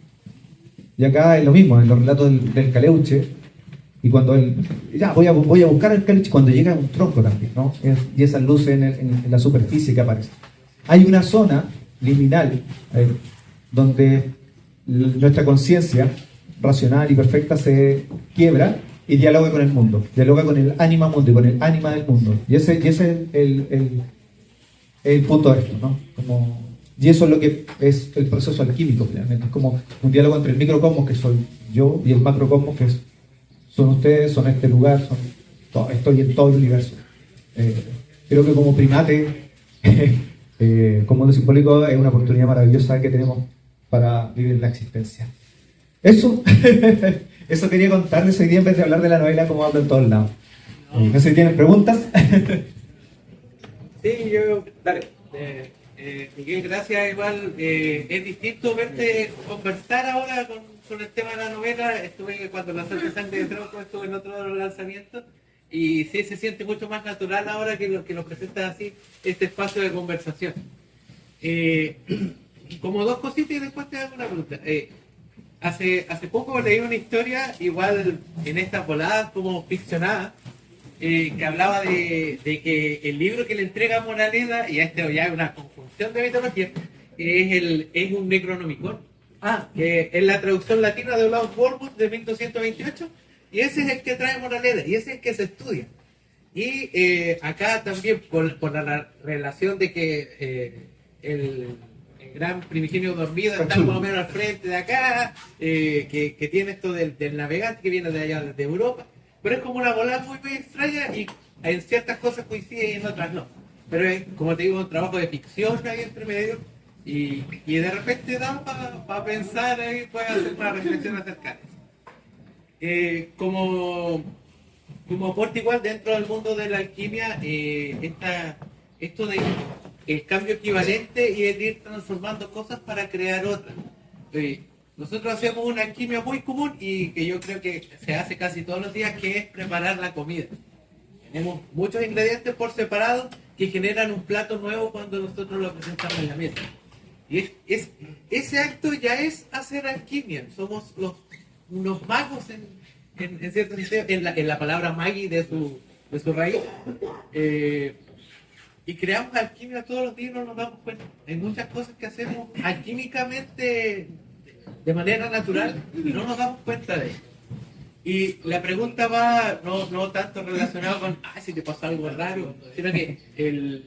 Y acá es lo mismo, en los relatos del Caleuche, y cuando voy a buscar el Caleuche, cuando llega un tronco también, ¿no? Y esas luces en la superficie que aparecen. hay una zona liminal donde nuestra conciencia racional y perfecta se quiebra y dialoga con el mundo, dialoga con el ánima mundo y con el ánima del mundo. Y ese es el punto de esto, ¿no? Y eso es lo que es el proceso alquímico, finalmente. Es como un diálogo entre el microcosmos, que soy yo, y el macrocosmos, que son ustedes, son este lugar, estoy en todo el universo. Creo que como primate, como mundo simbólico, es una oportunidad maravillosa que tenemos para vivir la existencia. Eso quería contarles hoy día en vez de hablar de la novela como hablo en todos lados. No sé si tienen preguntas. Sí, dale. Miguel, gracias. Igual es distinto verte conversar ahora con el tema de la novela. Estuve cuando lanzó el Sangre de Tronco, estuve en otro lanzamiento. Y sí, se siente mucho más natural ahora que lo presentas así, este espacio de conversación. Como dos cositas y después te hago una pregunta. Hace poco leí una historia, igual en estas voladas como ficcionada, que hablaba de que el libro que le entrega a Moraleda, y esto ya es una conjunción de mitología, es un Necronomicon, que es la traducción latina de Olaus Wormwood de 1228, y ese es el que trae Moraleda, y ese es el que se estudia. Y acá también, por la relación de que el gran primigenio dormido está más o menos al frente de acá, que tiene esto del navegante que viene de allá, de Europa, pero es como una volada muy, muy extraña y en ciertas cosas coincide y en otras no. Pero es, como te digo, un trabajo de ficción ahí entre medio y de repente da para pensar ahí, puede hacer una reflexión acerca de eso. Como aporte igual dentro del mundo de la alquimia, esto de el cambio equivalente y el ir transformando cosas para crear otras. Nosotros hacemos una alquimia muy común y que yo creo que se hace casi todos los días, que es preparar la comida. Tenemos muchos ingredientes por separado que generan un plato nuevo cuando nosotros lo presentamos en la mesa. Y ese acto ya es hacer alquimia. Somos unos magos en cierto sentido, en la palabra magi de su raíz. Y creamos alquimia todos los días y no nos damos cuenta. Hay muchas cosas que hacemos alquímicamente de manera natural y no nos damos cuenta de ello. Y la pregunta va no tanto relacionada con si te pasó algo raro, sino que el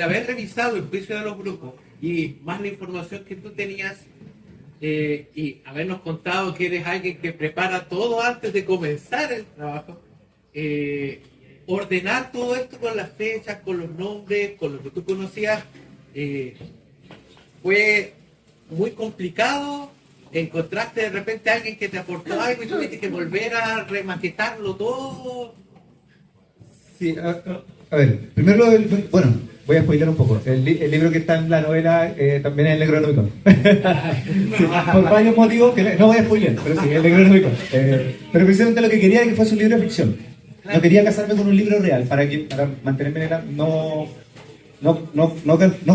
haber revisado el juicio de los grupos y más la información que tú tenías, y habernos contado que eres alguien que prepara todo antes de comenzar el trabajo, ordenar todo esto con las fechas, con los nombres, con lo que tú conocías, fue muy complicado. ¿Encontraste de repente a alguien que te aportó algo y tuviste que volver a remaquetarlo todo? Sí, a ver, primero bueno, voy a spoiler un poco. El libro que está en la novela también es el Necronomicon. Sí, por varios motivos que no voy a spoiler, pero sí, el Necronomicon. Pero precisamente lo que quería es que fuese un libro de ficción. No quería casarme con un libro real para mantenerme en no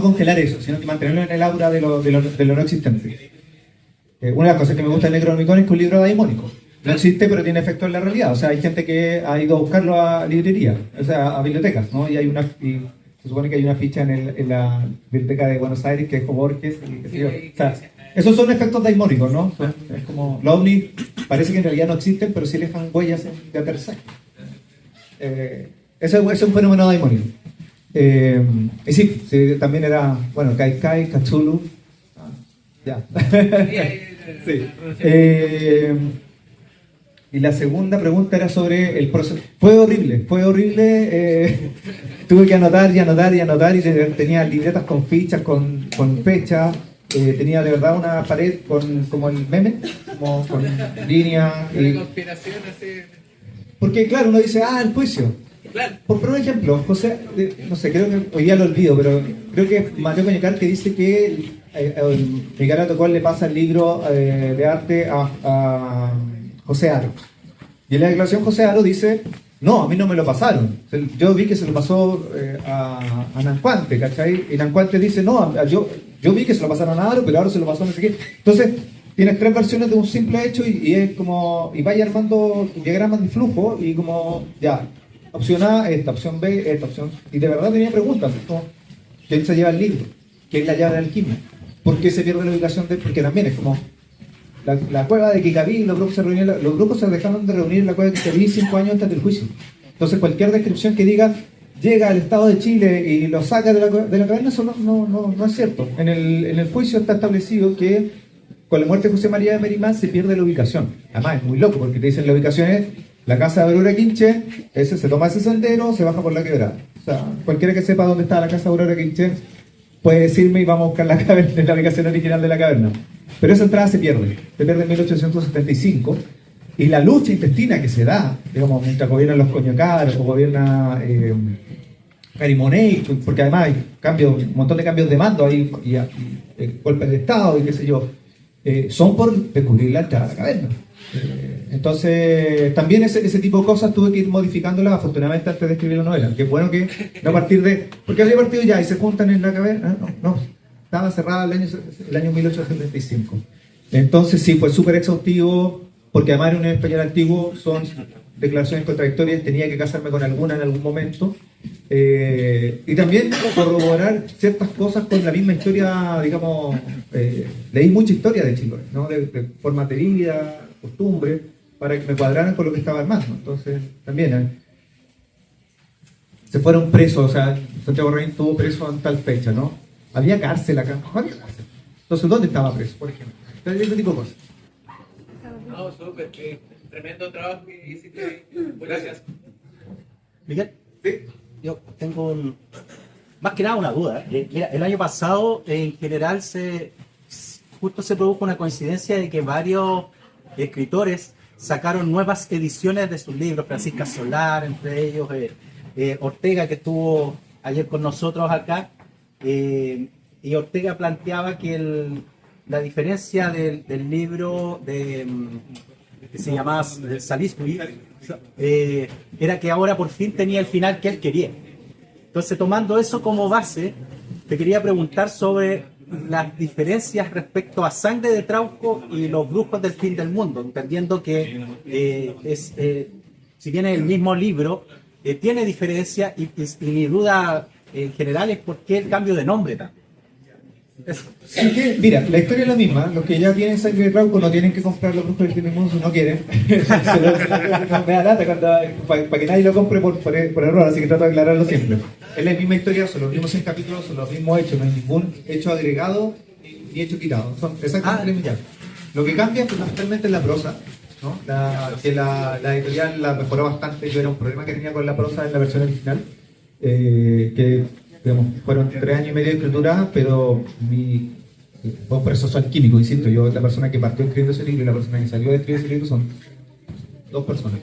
congelar eso, sino que mantenerlo en el aura de lo no existente. Una de las cosas que me gusta del Necronomicon es que es un libro daimónico. No existe, pero tiene efecto en la realidad. O sea, hay gente que ha ido a buscarlo a librerías, o sea, a bibliotecas, ¿no? Y se supone que hay una ficha en la biblioteca de Buenos Aires que es Borges. O sea, esos son efectos daimónicos, ¿no? Es como, los ovnis parece que en realidad no existen, pero sí dejan huellas de aterrizaje. Eso es un fenómeno daimónico. Y sí, también era, bueno, Kai, Cthulhu. Ya. Sí. Y la segunda pregunta era sobre el proceso. Fue horrible. Tuve que anotar y tenía libretas con fichas, con fechas. Tenía de verdad una pared como el meme, como con líneas. Porque claro, uno dice, el juicio. Claro. Por un ejemplo, José, no sé, creo que hoy día lo olvido, pero creo que es Mateo Cañecar que dice que Miguel Atocol le pasa el libro de arte a José Aro. Y en la declaración José Aro dice, no, a mí no me lo pasaron. Yo vi que se lo pasó a Nancuante, ¿cachai? Y Nancuante dice, no, yo vi que se lo pasaron a Aro, pero Aro se lo pasó a no sé qué. Entonces, tienes tres versiones de un simple hecho y es como, y vaya armando diagramas de flujo y como, ya, opción A, esta, opción B, esta opción. Y de verdad tenía preguntas, como, ¿quién se lleva el libro? ¿Quién es la llave de alquimia? ¿Por qué se pierde la ubicación de? Porque también es como la cueva de Kikaví, los grupos se dejaron de reunir en la cueva de Kikaví 5 años antes del juicio. Entonces cualquier descripción que diga llega al Estado de Chile y lo saca de la caverna, eso no es cierto. En el juicio está establecido que con la muerte de José María de Merimán se pierde la ubicación. Además es muy loco porque te dicen la ubicación es la casa de Aurora Quinche, se toma ese sendero, se baja por la quebrada. O sea, cualquiera que sepa dónde está la casa de Aurora Quinche puede decirme y vamos a buscar la caverna, la ubicación original de la caverna. Pero esa entrada se pierde en 1875. Y la lucha intestina que se da, digamos, mientras gobiernan los Coñocaros o gobierna Carimoney, porque además hay un montón de cambios de mando ahí, y golpes de Estado y qué sé yo, son por descubrir la entrada a la caverna. Entonces, también ese tipo de cosas tuve que ir modificándolas, afortunadamente, antes de escribir la novela. Que es bueno que no a partir de. Porque había partido ya y se juntan en la caverna. No, estaba cerrada el año 1875. Entonces, sí, fue súper exhaustivo, porque además era un español antiguo, son declaraciones contradictorias, tenía que casarme con alguna en algún momento. Y también corroborar ciertas cosas con la misma historia, digamos, leí mucha historia de Chiloé, ¿no? de formas de vida, costumbres, para que me cuadraran con lo que estaba armando. Entonces, también se fueron presos, o sea, Santiago Rein estuvo preso en tal fecha, ¿no? Había cárcel acá, no había cárcel. Entonces, ¿dónde estaba preso, por ejemplo? Ese tipo de cosas. No, súper, tremendo trabajo que hiciste ahí. Gracias. Miguel, ¿Sí? yo tengo más que nada una duda. Mira, el año pasado en general justo se produjo una coincidencia de que varios escritores sacaron nuevas ediciones de sus libros, Francisca Solar, entre ellos Ortega, que estuvo ayer con nosotros acá, y Ortega planteaba que la diferencia del libro que se llamaba Salisbury era que ahora por fin tenía el final que él quería. Entonces, tomando eso como base, te quería preguntar sobre las diferencias respecto a Sangre de Trauco y Los Brujos del Fin del Mundo, entendiendo que si bien es el mismo libro, tiene diferencias y mi duda en general es por qué el cambio de nombre también. Mira, la historia es la misma. Los que ya tienen Sangre de Trauco no tienen que comprar Los Brujos del Fin del Mundo si no quieren. Me da lata para que nadie lo compre por error, así que trato de aclararlo siempre. Es la misma historia, son los mismos 6 capítulos, son los mismos hechos, no hay ningún hecho agregado ni hecho quitado. Son exactamente los mismos. Lo que cambia fundamentalmente es la prosa, ¿no? Que la editorial la mejoró bastante. Yo era un problema que tenía con la prosa en la versión original, que digamos, fueron 3 años y medio de escritura, pero fue un proceso alquímico, insisto. Yo, la persona que partió escribiendo ese libro y la persona que salió de escribir ese libro son 2 personas.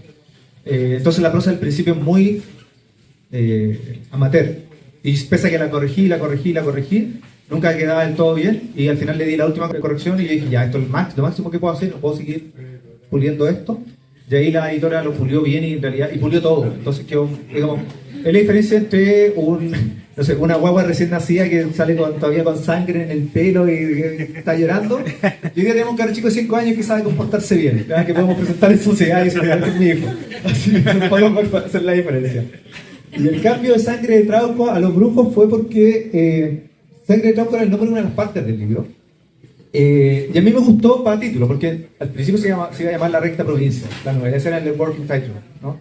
Entonces la prosa al principio es muy amateur, y pese a que la corregí, nunca quedaba del todo bien, y al final le di la última corrección y dije, ya, esto es lo máximo que puedo hacer, no puedo seguir puliendo esto. Y ahí la editora lo pulió bien y en realidad, y pulió todo. Entonces quedó, digamos, es la diferencia entre una guagua recién nacida que sale todavía con sangre en el pelo y está llorando. Y hoy día tenemos un carro chico de 5 años que sabe comportarse bien, ¿verdad? Que podemos presentar en sociedad y sociedad con mi hijo. Así que no podemos hacer la diferencia. Y el cambio de Sangre de Trauco a Los Brujos fue porque Sangre de Trauco era el nombre de una de las partes del libro. Y a mí me gustó para título, porque al principio se iba a llamar La Recta Provincia, la novela, ese era el working title, ¿no?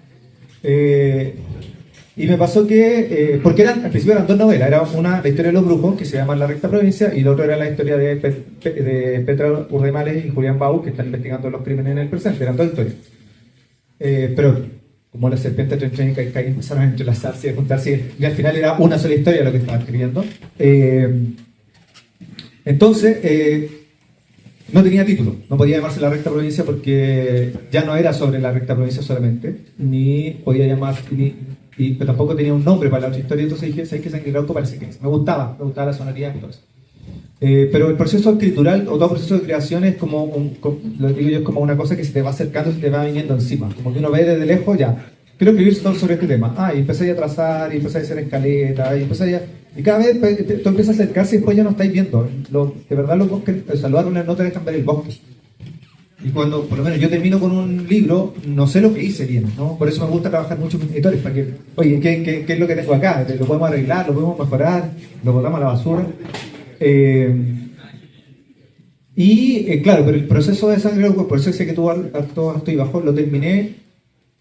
Y me pasó que, porque al principio eran 2 novelas, era una, la historia de los brujos, que se llama La Recta Provincia, y la otra era la historia de Petra Urdemales y Julián Bau, que están investigando los crímenes en el presente, eran 2 historias. Pero como la serpiente trenchénica y Caín empezaron a entrelazarse y a juntarse, y al final era una sola historia lo que estaba escribiendo. Entonces, no tenía título, no podía llamarse La Recta Provincia porque ya no era sobre la Recta Provincia solamente, ni podía llamarse, pero tampoco tenía un nombre para la otra historia. Entonces dije, ¿sabes qué? Sangre de Trauco parece que es. Me gustaba la sonoridad y todo eso. Pero el proceso escritural o todo proceso de creación es lo digo yo, es como una cosa que se te va acercando, se te va viniendo encima, como que uno ve desde lejos, ya quiero escribir sobre este tema, y empecé a trazar, y empecé a hacer escaleta, y cada vez tú empiezas a acercarse y después ya no estáis viendo de verdad los bosques. O sea, los árboles no te dejan ver el bosque, Y cuando, por lo menos, yo termino con un libro, no sé lo que hice bien, ¿no? Por eso me gusta trabajar mucho con editores, para que, oye, ¿qué es lo que tengo acá? ¿Lo podemos arreglar? ¿Lo podemos mejorar? ¿Lo botamos a la basura? Claro, pero el proceso de Sangre Leuco, por eso sé que tuvo harto alto y bajo, lo terminé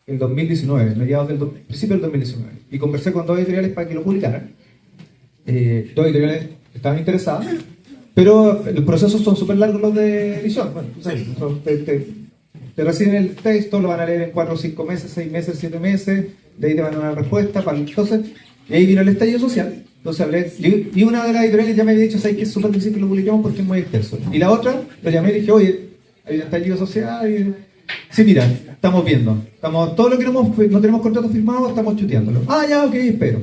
en 2019, mediados principio del 2019. Y conversé con 2 editoriales para que lo publicaran. 2 editoriales estaban interesadas, pero los procesos son súper largos los de edición. Bueno, te reciben el texto, lo van a leer en 4 o 5 meses, 6 meses, 7 meses, de ahí te van a dar una respuesta. Entonces, y ahí vino el estallido social. Entonces hablé, y una de las editoriales ya me había dicho, ¿sabes que es súper difícil que lo publiquemos porque es muy extenso? Y la otra, lo llamé y dije, oye, hay un estallido social. Y, sí, mira, estamos viendo. Todo lo que no tenemos contrato firmado, estamos chuteándolo. Ah, ya, ok, espero.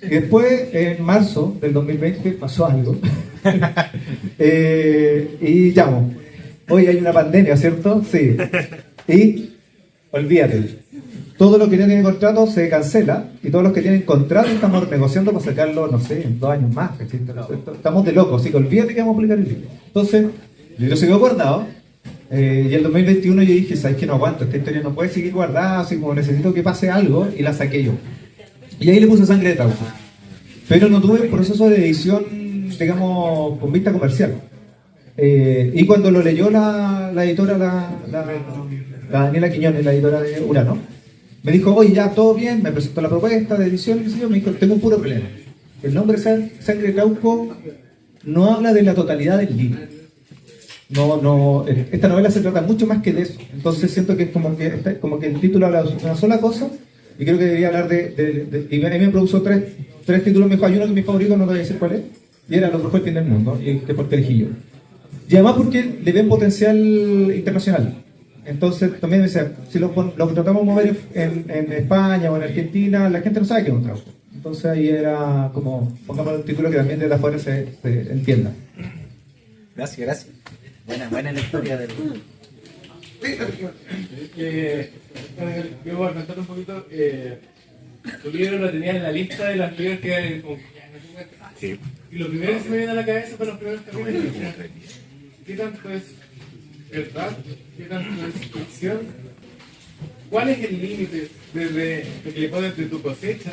Y después, en marzo del 2020, pasó algo. Y llamo. Hoy hay una pandemia, ¿cierto? Sí. Y olvídate. Todo lo que tiene contrato se cancela y todos los que tienen contrato estamos negociando para sacarlo, no sé, en 2 años más. Estamos de locos, así que olvídate que vamos a publicar el libro. Entonces, el libro se quedó guardado. Y el 2021 yo dije, ¿sabes que no aguanto? Esta historia no puede seguir guardada, así como necesito que pase algo, y la saqué yo. Y ahí le puse Sangre de Trauco. Pero no tuve un proceso de edición, digamos, con vista comercial. Y cuando lo leyó la editora, la Daniela Quiñones, la editora de Urano, me dijo, oye, ya, todo bien, me presentó la propuesta de edición, y me dijo, tengo un puro problema. El nombre Sangre de Trauco no habla de la totalidad del libro. Esta novela se trata mucho más que de eso. Entonces siento que es como que el título habla de una sola cosa, y creo que debería hablar y a mí me produjo tres títulos. Me dijo, hay uno que es mi favorito, no te voy a decir cuál es, y era Los Brujos del Fin del Mundo, y porque elegí yo. Y además porque le ven potencial internacional. Entonces también me decía, si lo tratamos de mover en España o en Argentina, la gente no sabe qué es un trauco. Entonces ahí era como, pongamos un título que también desde afuera se entienda. Gracias. Buena la historia del... Yo voy a contar un poquito. Tu libro lo tenía en la lista de las primeras que como, sí. Y lo primero que se me viene a la cabeza son los primeros capítulos. ¿Qué tanto es verdad? ¿Qué tanto es ficción? ¿Cuál es el límite desde lo que le pones de tu cosecha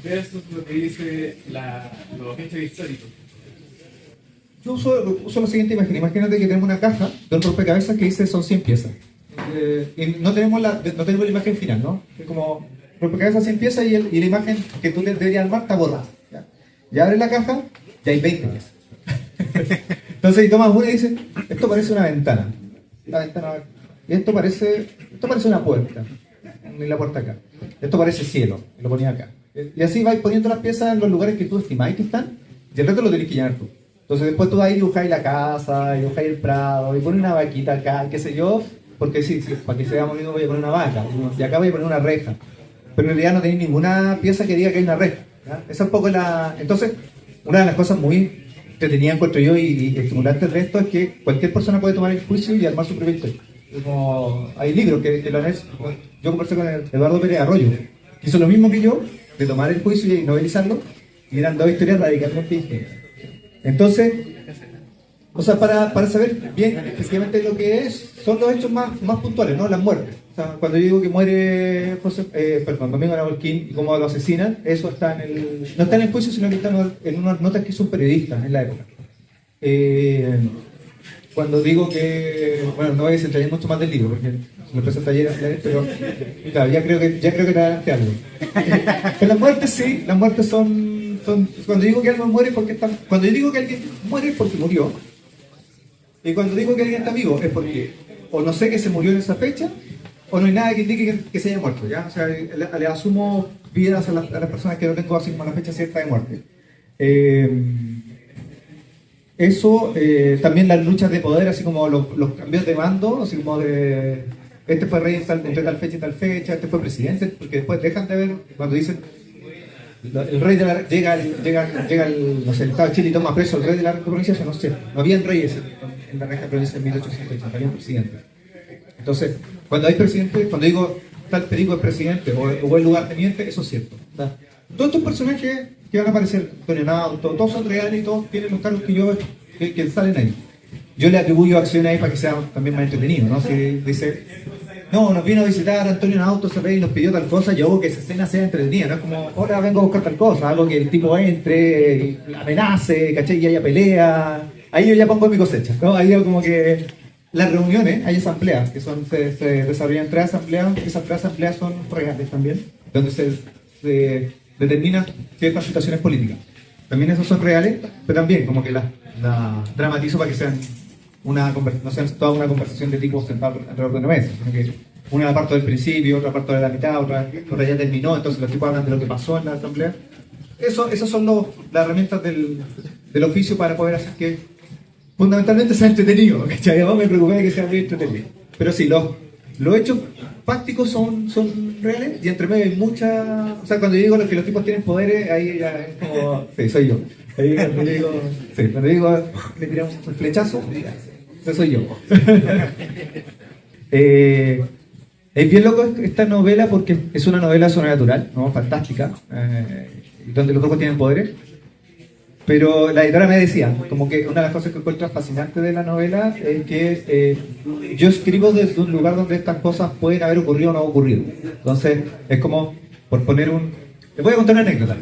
versus lo que dice los hechos históricos? Yo uso la siguiente imagen. Imagínate que tenemos una caja de un rompecabezas que dice son 100 piezas. Y no tenemos la imagen final, ¿no? Es como rompecabezas 100 piezas y la imagen que tú deberías armar está borrada. Y abres la caja y hay 20 piezas. Entonces, y tomas una y dices, esto parece una ventana. La ventana, y esto parece una puerta. Y la puerta acá. Esto parece cielo. Y lo ponía acá. Y así vais poniendo las piezas en los lugares que tú estimáis que están, y el resto lo tenés que llenar tú. Entonces después tú vas y dibujáis la casa, dibujáis el prado, y pones una vaquita acá, qué sé yo, porque sí, para que se vea bonito voy a poner una vaca, y acá voy a poner una reja. Pero en realidad no tenéis ninguna pieza que diga que hay una reja. ¿Ya? Esa es un poco la... Entonces, una de las cosas muy entretenidas, encuentro yo, y estimulantes de esto, es que cualquier persona puede tomar el juicio y armar su propia historia. Como hay libros que lo han hecho. Yo conversé con Eduardo Pérez Arroyo, que hizo lo mismo que yo, de tomar el juicio y novelizarlo, y eran 2 historias radicalmente distintas. Entonces, o sea, para saber bien efectivamente lo que es, son los hechos más puntuales, ¿no? Las muertes. O sea, cuando yo digo que muere Domingo Nabolquín y cómo lo asesinan, eso está no está en el juicio, sino que está en unas notas que hizo un periodista en la época. Cuando digo que, bueno, no voy a desentrañar mucho más del libro, porque me presenta ayer, pero claro, ya creo que te adelanté algo. Pero las muertes sí, las muertes son cuando digo que alguien muere porque está, cuando yo digo que alguien muere es porque murió, y cuando digo que alguien está vivo es porque o no sé que se murió en esa fecha o no hay nada que indique que se haya muerto, ¿ya? O sea, le asumo vidas a las personas que no tengo así como la fecha cierta de muerte. También las luchas de poder, así como los cambios de mando, así como de este fue rey entre tal fecha y tal fecha, este fue presidente, porque después dejan de ver cuando dicen el rey llega no sé, el Estado de Chile y toma preso el rey de la provincia, no sé, no habían reyes en la región provincia en 1880, habían presidentes. Entonces, cuando hay presidente, cuando digo tal perico es presidente o el lugarteniente, eso es cierto. ¿Verdad? Todos estos personajes que van a aparecer, Antonio Nauto, todos son reales y todos tienen los cargos que salen ahí. yo le atribuyo acciones ahí para que sea también más entretenido, ¿no? Si dice, no, nos vino a visitar Antonio en auto, se ve y nos pidió tal cosa, yo hago que esa escena sea entretenida, no es como, ahora vengo a buscar tal cosa, algo que el tipo entre, y amenace, ¿cachai? Y haya pelea, ahí yo ya pongo mi cosecha, ¿no? Ahí yo como que las reuniones, hay asambleas, que se desarrollan 3 asambleas, esas 3 asambleas son reales también, donde se determinan ciertas situaciones políticas. También esos son reales, pero también como que la dramatizo para que sean no sean toda una conversación de tipo sentado alrededor de una mesa, sino que una la parto del principio, otra parto de la mitad, otra ya terminó, entonces los tipos hablan de lo que pasó en la asamblea. Esas son las herramientas del oficio para poder hacer que fundamentalmente sea entretenido, ¿cachai? Además me preocupé de que sea muy entretenido. Pero sí, los hechos prácticos son reales y entre medio hay mucha... O sea, cuando yo digo que los tipos tienen poderes, ahí ya es como... Sí, soy yo. Ahí cuando digo le tiramos un flechazo, ese soy yo. Es bien loco esta novela porque es una novela sobrenatural, ¿no? Fantástica, donde los locos tienen poderes. Pero la editora me decía, como que una de las cosas que encuentro fascinante de la novela es que yo escribo desde un lugar donde estas cosas pueden haber ocurrido o no ocurrido. Entonces, es como, por poner les voy a contar una anécdota.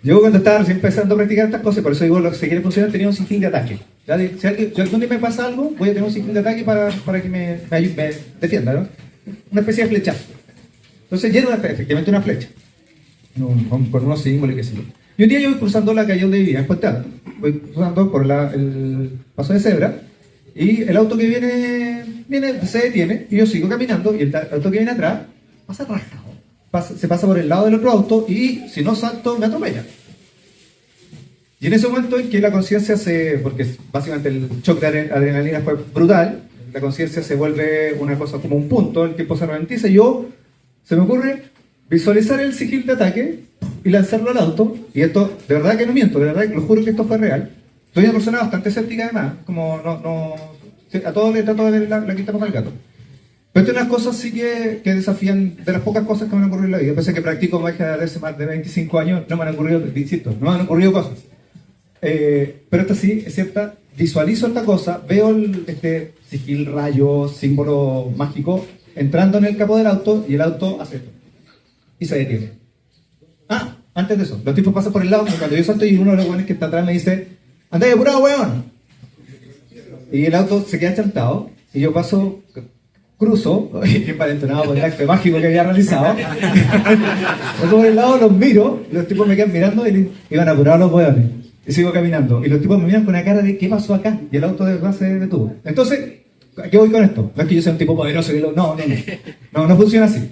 Yo cuando estaba recién empezando a practicar estas cosas, por eso digo, lo que se quiere funcionar, tenía un sigil de ataque. Si algún día me pasa algo, voy a tener un sigil de ataque para que me defienda, ¿no? Una especie de flechazo. Entonces, ya era efectivamente una flecha. Con unos símbolos y qué sé yo. Y un día yo voy cruzando la calle donde vivía, en Puente Alto. Voy cruzando por el paso de cebra y el auto que viene se detiene y yo sigo caminando y el auto que viene atrás pasa rajado. Se pasa por el lado del otro auto y si no salto me atropella. Y en ese momento en que la conciencia porque básicamente el shock de adrenalina fue brutal, la conciencia se vuelve una cosa como un punto, el tiempo se ralentiza y se me ocurre visualizar el sigil de ataque y lanzarlo al auto, y esto, de verdad que no miento, de verdad que lo juro que esto fue real. Soy una persona bastante escéptica además, como a todos le trato de ver la quinta pata al gato. Pero hay unas cosas sí que desafían, de las pocas cosas que me han ocurrido en la vida, pese a que practico magia desde hace más de 25 años, no me han ocurrido, insisto, no me han ocurrido cosas. Pero esta sí es cierta, visualizo esta cosa, veo este sigil, rayo, símbolo mágico, entrando en el capó del auto, y el auto hace esto. Y se detiene. Antes de eso, los tipos pasan por el lado, cuando yo salto y uno de los buenos que está atrás me dice, ¡andá apurado, weón! Y el auto se queda chantado, y yo cruzo, bien palentonado por el acto mágico que había realizado. Paso por el lado, los miro, los tipos me quedan mirando y iban apurados los weones. Y sigo caminando, y los tipos me miran con una cara de ¿qué pasó acá? Y el auto de verdad se detuvo. Entonces, ¿a qué voy con esto? No es que yo sea un tipo poderoso, no funciona así.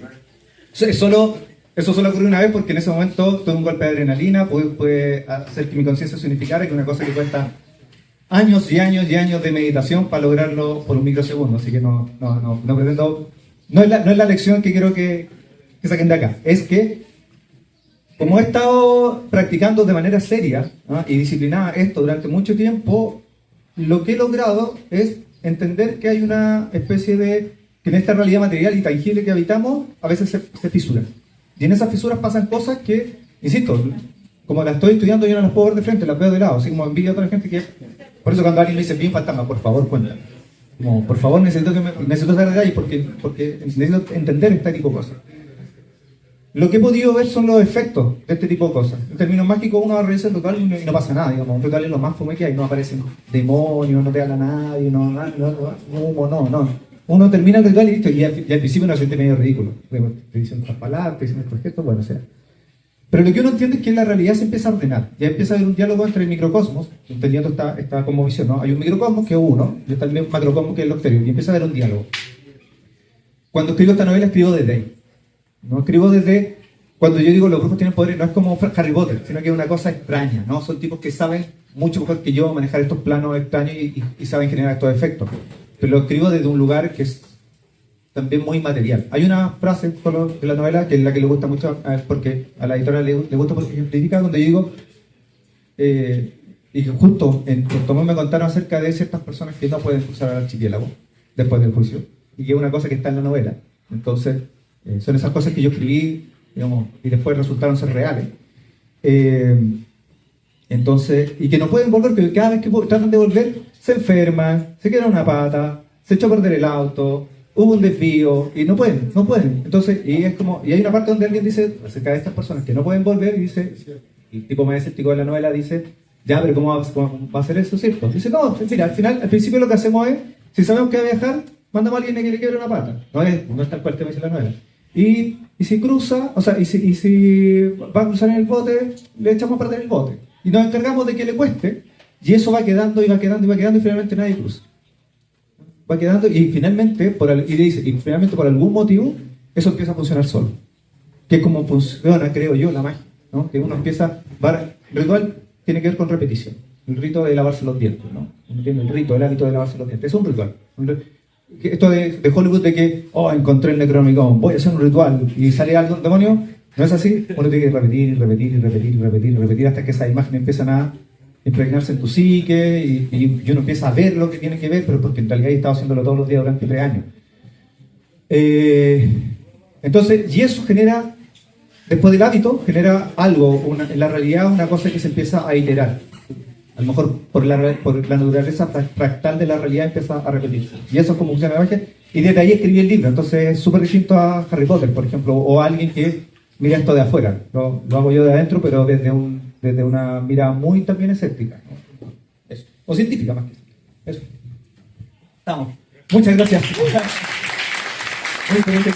Eso solo ocurrió una vez porque en ese momento tuve un golpe de adrenalina, pude hacer que mi conciencia se unificara, que es una cosa que cuesta años y años y años de meditación para lograrlo por un microsegundo, así que no pretendo, no es la lección que quiero que saquen de acá, es que como he estado practicando de manera seria, ¿no?, y disciplinada esto durante mucho tiempo, lo que he logrado es entender que hay una especie que en esta realidad material y tangible que habitamos, a veces se fisuran. Y en esas fisuras pasan cosas que, insisto, como las estoy estudiando yo no las puedo ver de frente, las veo de lado, así como envidio a otra gente que... Por eso cuando alguien me dice, bien fantasma, por favor, cuéntame. Como, por favor, necesito saber detalles porque necesito entender este tipo de cosas. Lo que he podido ver son los efectos de este tipo de cosas. En términos mágicos, uno realiza el ritual y no pasa nada, digamos. Un ritual es lo más fome que hay, no aparecen demonios, no te habla nadie, no. Uno termina el ritual y listo, y al principio uno se siente medio ridículo. Te dicen otras palabras, te dicen estos gestos, bueno, o sea. Pero lo que uno entiende es que la realidad se empieza a ordenar. Ya empieza a haber un diálogo entre el microcosmos, entendiendo esta cosmovisión, ¿no? Hay un microcosmos que es uno, y está el macrocosmos que es el exterior, y empieza a haber un diálogo. Cuando escribo esta novela, escribo desde ahí. No escribo desde... Cuando yo digo los brujos tienen poderes, no es como Harry Potter, sino que es una cosa extraña, ¿no? Son tipos que saben mucho mejor que yo manejar estos planos extraños y saben generar estos efectos. Pero lo escribo desde un lugar que es también muy material. Hay una frase de la novela que es la que le gusta mucho, porque a la editora le gusta porque ejemplifica cuando yo digo, y que justo en Tomás me contaron acerca de ciertas personas que no pueden cruzar al archipiélago después del juicio, y que es una cosa que está en la novela. Entonces, son esas cosas que yo escribí, digamos, y después resultaron ser reales. Entonces, y que no pueden volver, que cada vez que tratan de volver, se enferman, se quedan una pata, se echó a perder el auto, hubo un desvío y no pueden. Entonces, y es como, y hay una parte donde alguien dice acerca de estas personas que no pueden volver y dice, y el tipo más escéptico de la novela dice, ya, pero ¿cómo va a ser eso, cierto? Dice, no, mira, al principio lo que hacemos es, si sabemos que va a viajar, mandamos a alguien que le quiebre una pata. No es tal cual te dice la novela. Y si cruza, o sea, y si va a cruzar en el bote, le echamos a perder el bote. Y nos encargamos de que le cueste, y eso va quedando, y finalmente nadie cruza. Va quedando, y finalmente, por algún motivo, eso empieza a funcionar solo. Que es como funciona, creo yo, la magia, ¿no? Que uno empieza, el ritual tiene que ver con repetición. El rito de lavarse los dientes, ¿no? El hábito de lavarse los dientes. Es un ritual. Esto de Hollywood de que, encontré el Necronomicon, voy a hacer un ritual y sale algo, demonio, no es así. Uno tiene que repetir hasta que esas imágenes empiezan a impregnarse en tu psique y uno empieza a ver lo que tiene que ver, pero porque en realidad he estado haciéndolo todos los días durante 3 años. Entonces, y eso genera, después del hábito, genera algo, en la realidad una cosa que se empieza a iterar. A lo mejor por la naturaleza fractal de la realidad empieza a repetirse. Y eso es como funciona la magia. Y desde ahí escribí el libro. Entonces es súper distinto a Harry Potter, por ejemplo, o a alguien que mira esto de afuera. Lo hago yo de adentro, pero desde una mirada muy también escéptica, ¿no? Eso. O científica más que eso. Estamos. Muchas gracias. Muy excelente.